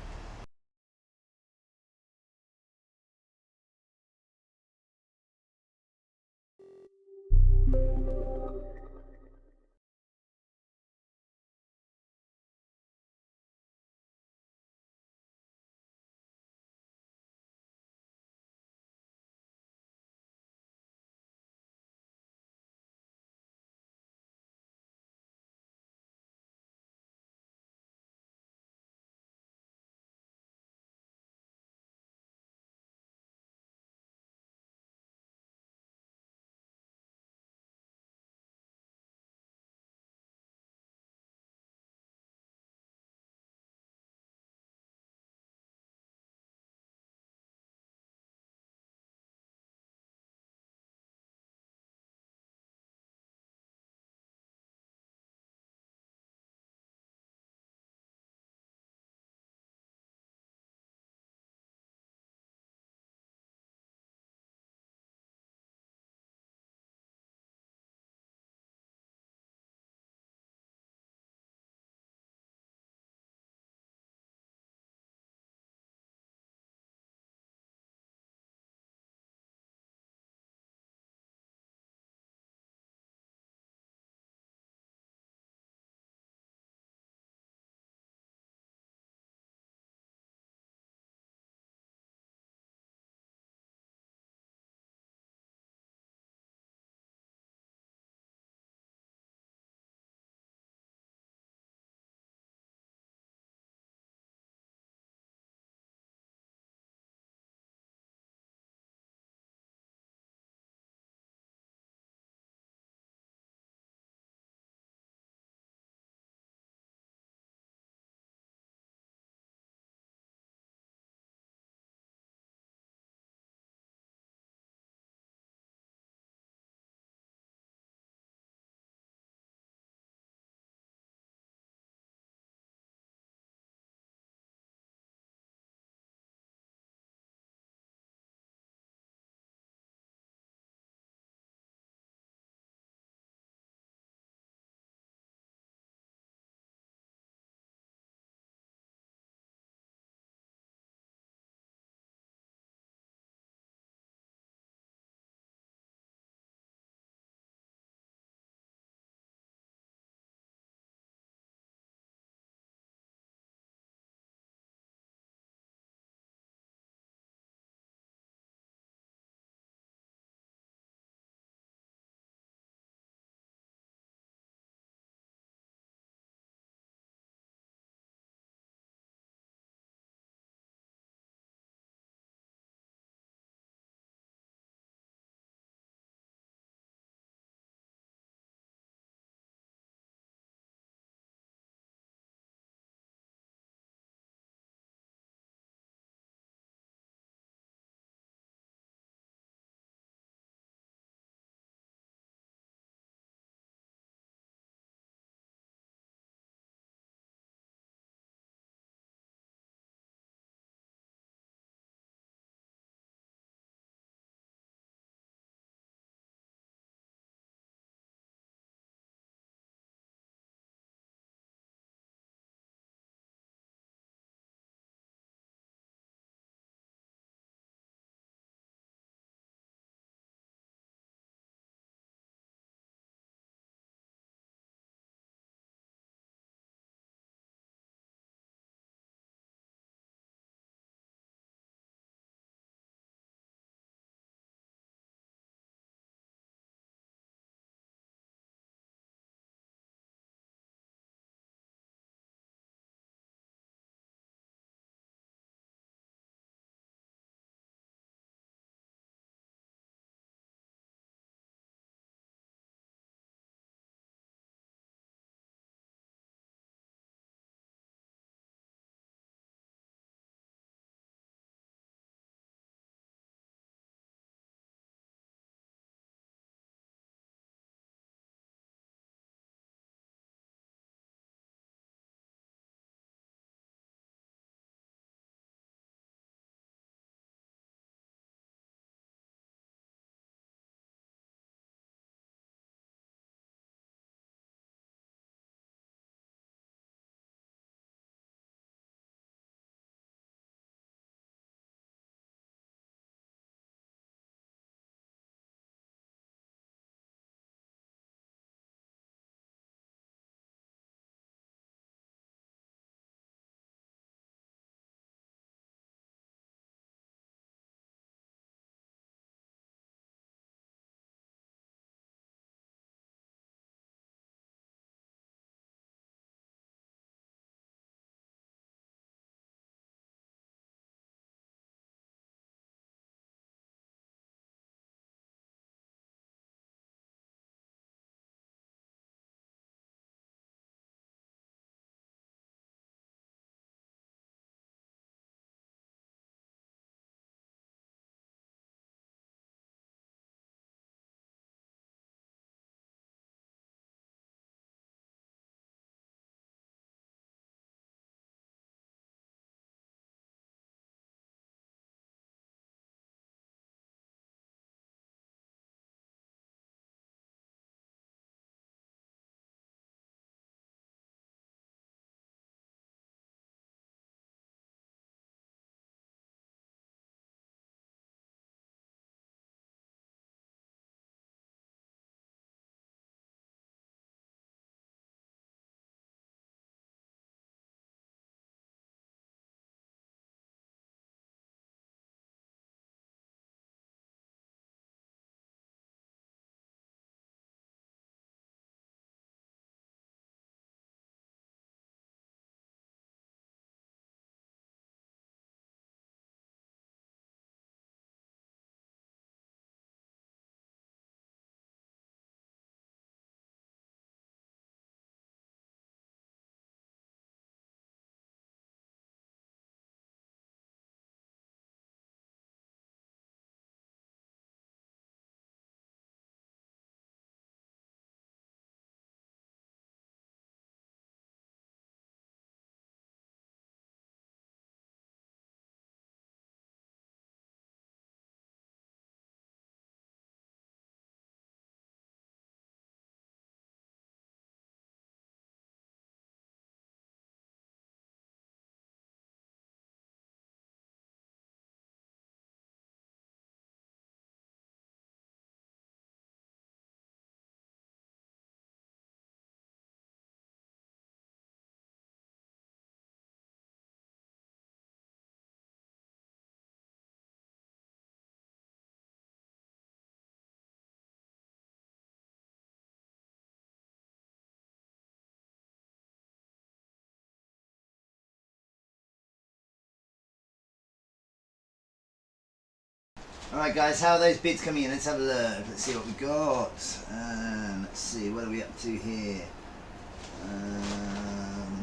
Alright guys, how are those bids coming in? Let's have a look. Let's see what we got. Let's see, what are we up to here?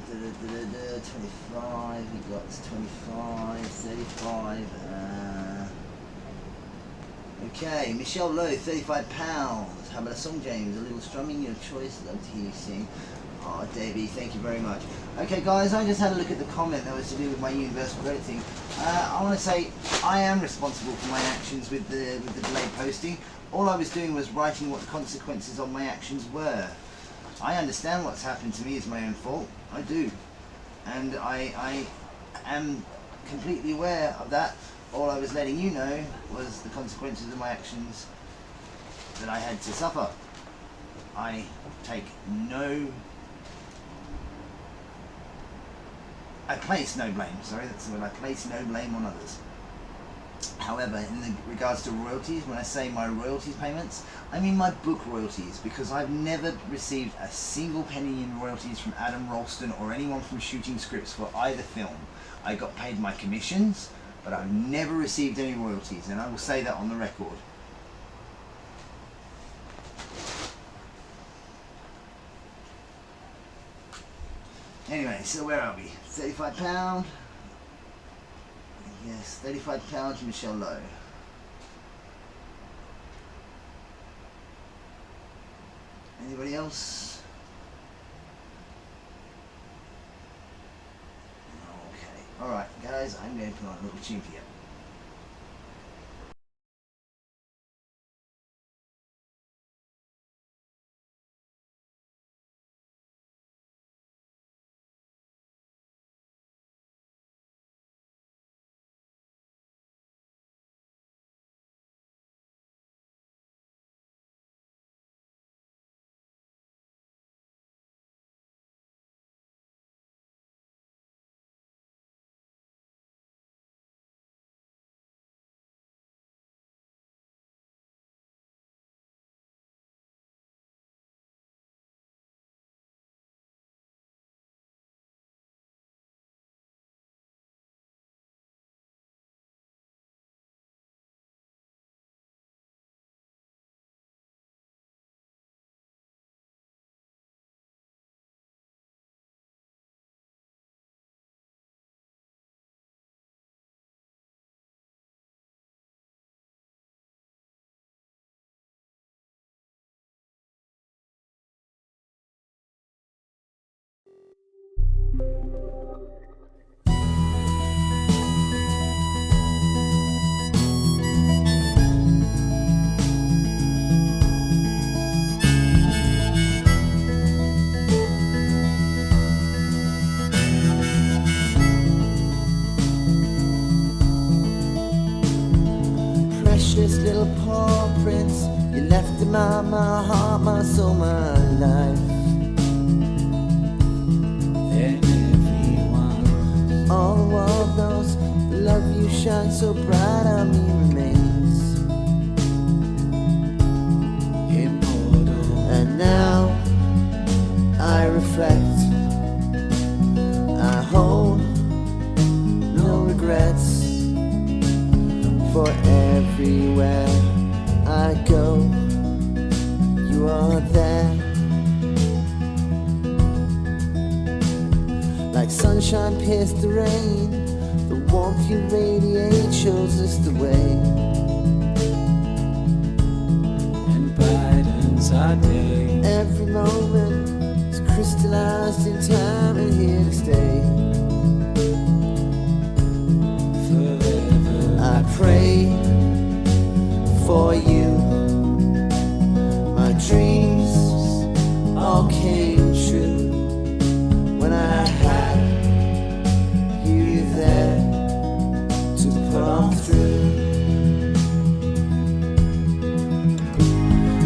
25, we got 25, 35. Okay, Michelle Lowe, £35. How about a song, James? A little strumming, your choice. Love to hear you sing. Oh, Davey, thank you very much. Okay, guys, I just had a look at the comment that was to do with my universal credit thing. I want to say I am responsible for my actions with the delayed posting. All I was doing was writing what the consequences of my actions were. I understand what's happened to me is my own fault. I do. And I am completely aware of that. All I was letting you know was the consequences of my actions that I had to suffer. I take no... I place no blame, sorry, that's the word. I place no blame on others. However, in regards to royalties, when I say my royalties payments, I mean my book royalties, because I've never received a single penny in royalties from Adam Ralston or anyone from shooting scripts for either film. I got paid my commissions, but I've never received any royalties, and I will say that on the record. Anyway, so where are we? £35. Yes, £35 Michelle Lowe. Anybody else? Okay. Alright, guys, I'm going to put on a little tune for you. Precious little paw prints you left in my heart, my soul, my life. Then everyone, all the world knows the love you shine so bright on me remains immortal. And now I reflect, I hold no regrets. For everywhere I go, you are there. Like sunshine pierced the rain, the warmth you radiate shows us the way. And brightens our day. Every moment is crystallized in time and here to stay. I pray for you. My dreams all came true when I had you there to put on through.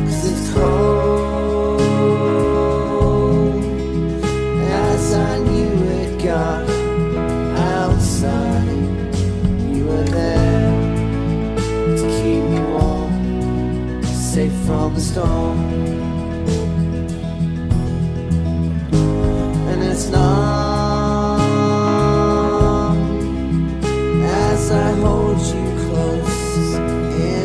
'Cause it's cold as I knew it got outside. You were there to keep me warm, safe from the storm. And it's long as I hold you close in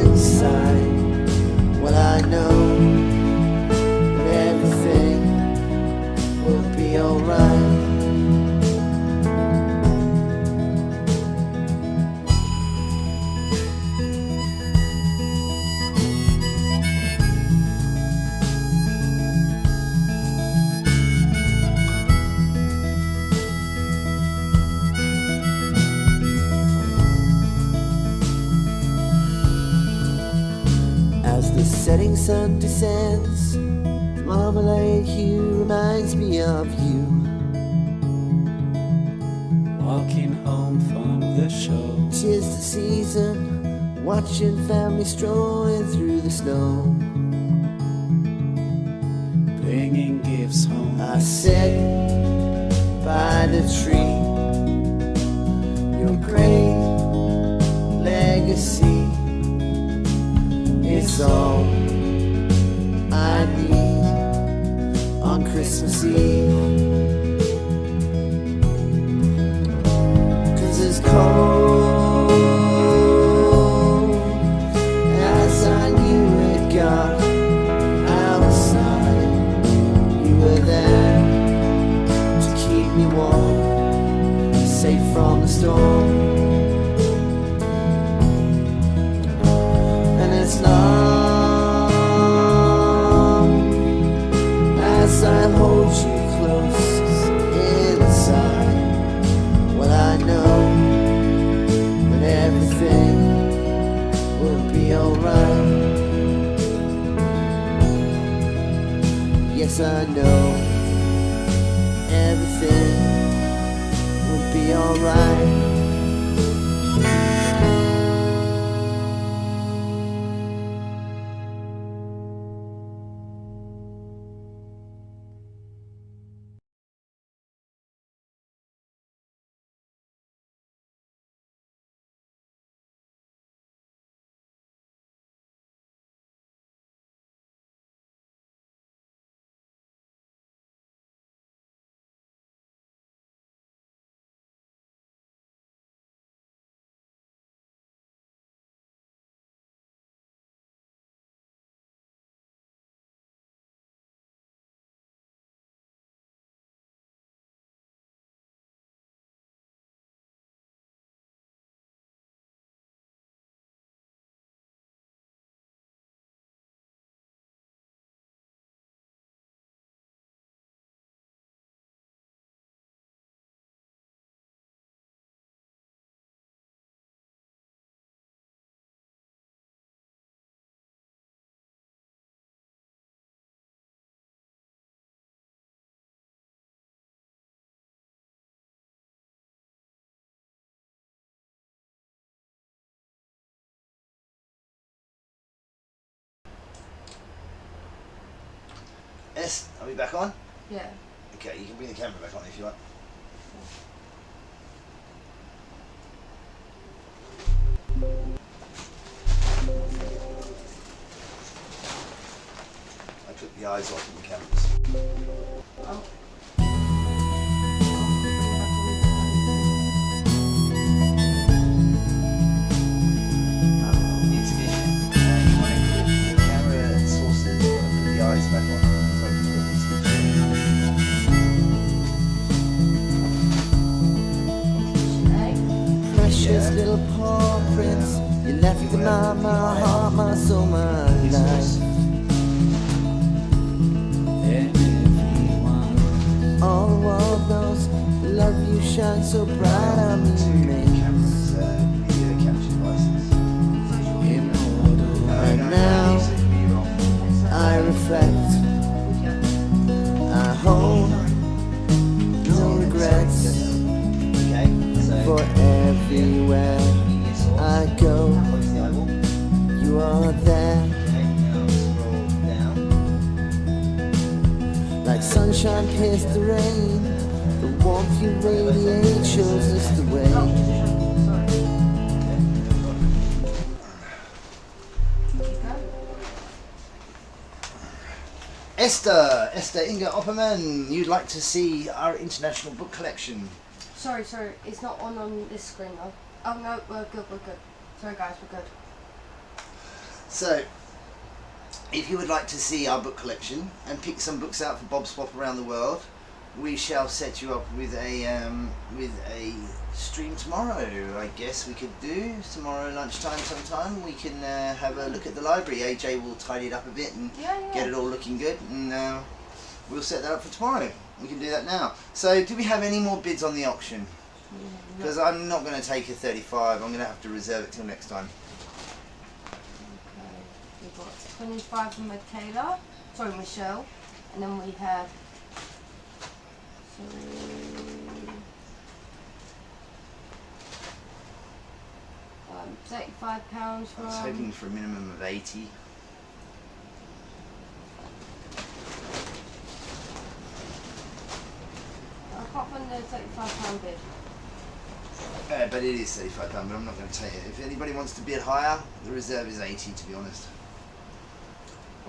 the setting sun descends, marmalade hue reminds me of you. Walking home from the show, 'Tis the season, watching family strolling through the snow. bringing gifts home. I sit by the tree, your great legacy. It's all I need on Christmas Eve. 'Cause it's cold as I knew it got outside. You were there to keep me warm, safe from the storm. And as long as I hold you close inside, well, I know that everything will be alright. Yes, I know everything will be alright. Yes, are we back on? Yeah. Okay, you can bring the camera back on if you like. I took the eyes off of the cameras. Oh. Intermission. And you want to put the camera sources, you want to put the eyes back on. So I can put this precious little paw prints. You left in my heart, my soul, my life. Then everyone All the world knows the love you shine so bright on me. immortal. And now I reflect, I hold no regrets. For everywhere I go, you are there. Like sunshine pierced the rain, the warmth you radiate shows us the way. Esther Inga Opperman, you'd like to see our international book collection. Sorry, it's not on this screen though. Oh no, we're good. Sorry guys, we're good. So, if you would like to see our book collection and pick some books out for Bob Swap around the world, we shall set you up with a stream tomorrow. I guess we could do tomorrow lunchtime sometime. We can have a look at the library. AJ will tidy it up a bit and get it all looking good, and we'll set that up for tomorrow. We can do that now. So, do we have any more bids on the auction? Because I'm not going to take a 35. I'm going to have to reserve it till next time. Okay, we got 25 from Michaela. Sorry, Michelle. And then we have. £35 from. I was hoping for a minimum of 80. I can't find the £35 bid. But it is £35, but I'm not going to take it. If anybody wants to bid higher, the reserve is 80, to be honest.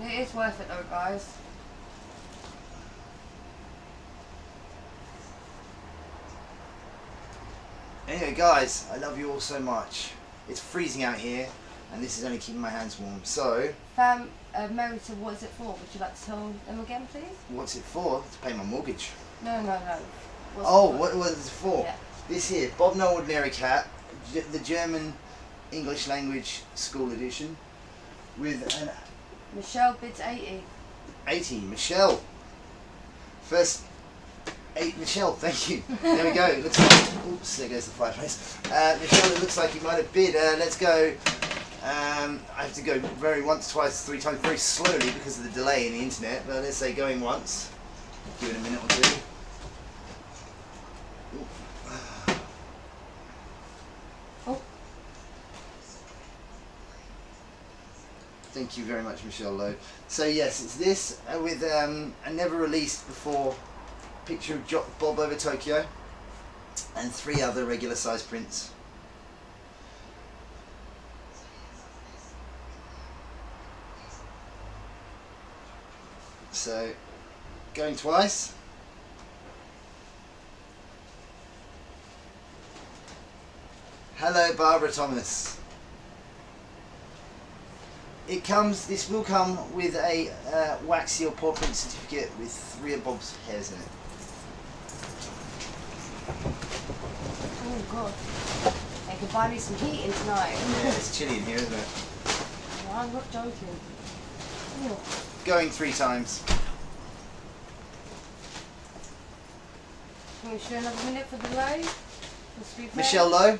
It is worth it though, guys. Anyway, guys, I love you all so much. It's freezing out here, and this is only keeping my hands warm. So, Mary said, what is it for? Would you like to tell them again, please? what's it for? To pay my mortgage. No. What was it for? Yeah. This here, Bob No Ordinary Cat, the German English language school edition, with an Michelle bids 80. 80. Michelle. First 8, Michelle, thank you. There we go. It looks like, oops, there goes the fireplace. Michelle, it looks like you might have bid. Let's go. I have to go once, twice, 3 times very slowly because of the delay in the internet, but let's say going once. Give it a minute or two. Oh. Thank you very much, Michelle Lowe. So yes, it's this with a never released before picture of Bob over Tokyo and 3 other regular size prints. So going twice. Hello, Barbara Thomas. This will come with a wax seal paw print certificate with 3 of Bob's hairs in it. Oh god. I could buy me some heating tonight. Yeah, it's chilly in here, isn't it? No, I'm not joking. Ew. Going 3 times. Can we show another minute for delay? Michelle Lowe,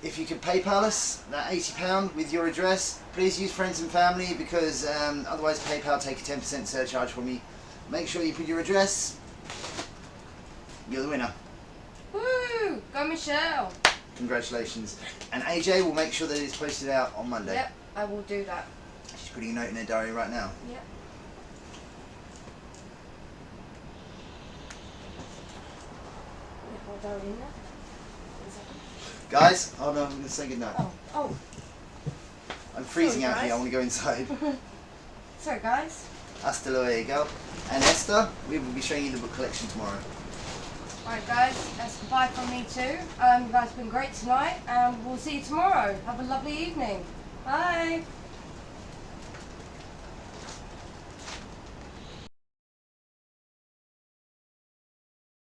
if you could PayPal us that £80 with your address, please use friends and family because otherwise PayPal take a 10% surcharge for me. Make sure you put your address. You're the winner. Woo! Go Michelle! Congratulations. And AJ will make sure that it's posted out on Monday. Yep, I will do that. She's putting a note in her diary right now. Yep. Diary in there. Guys, hold on, I'm going to say goodnight. Oh. I'm freezing Sorry, out here, guys. I want to go inside. Sorry guys. Hasta luego. And Esther, we will be showing you the book collection tomorrow. Alright guys, that's goodbye from me too. You guys have been great tonight and we'll see you tomorrow. Have a lovely evening. Bye.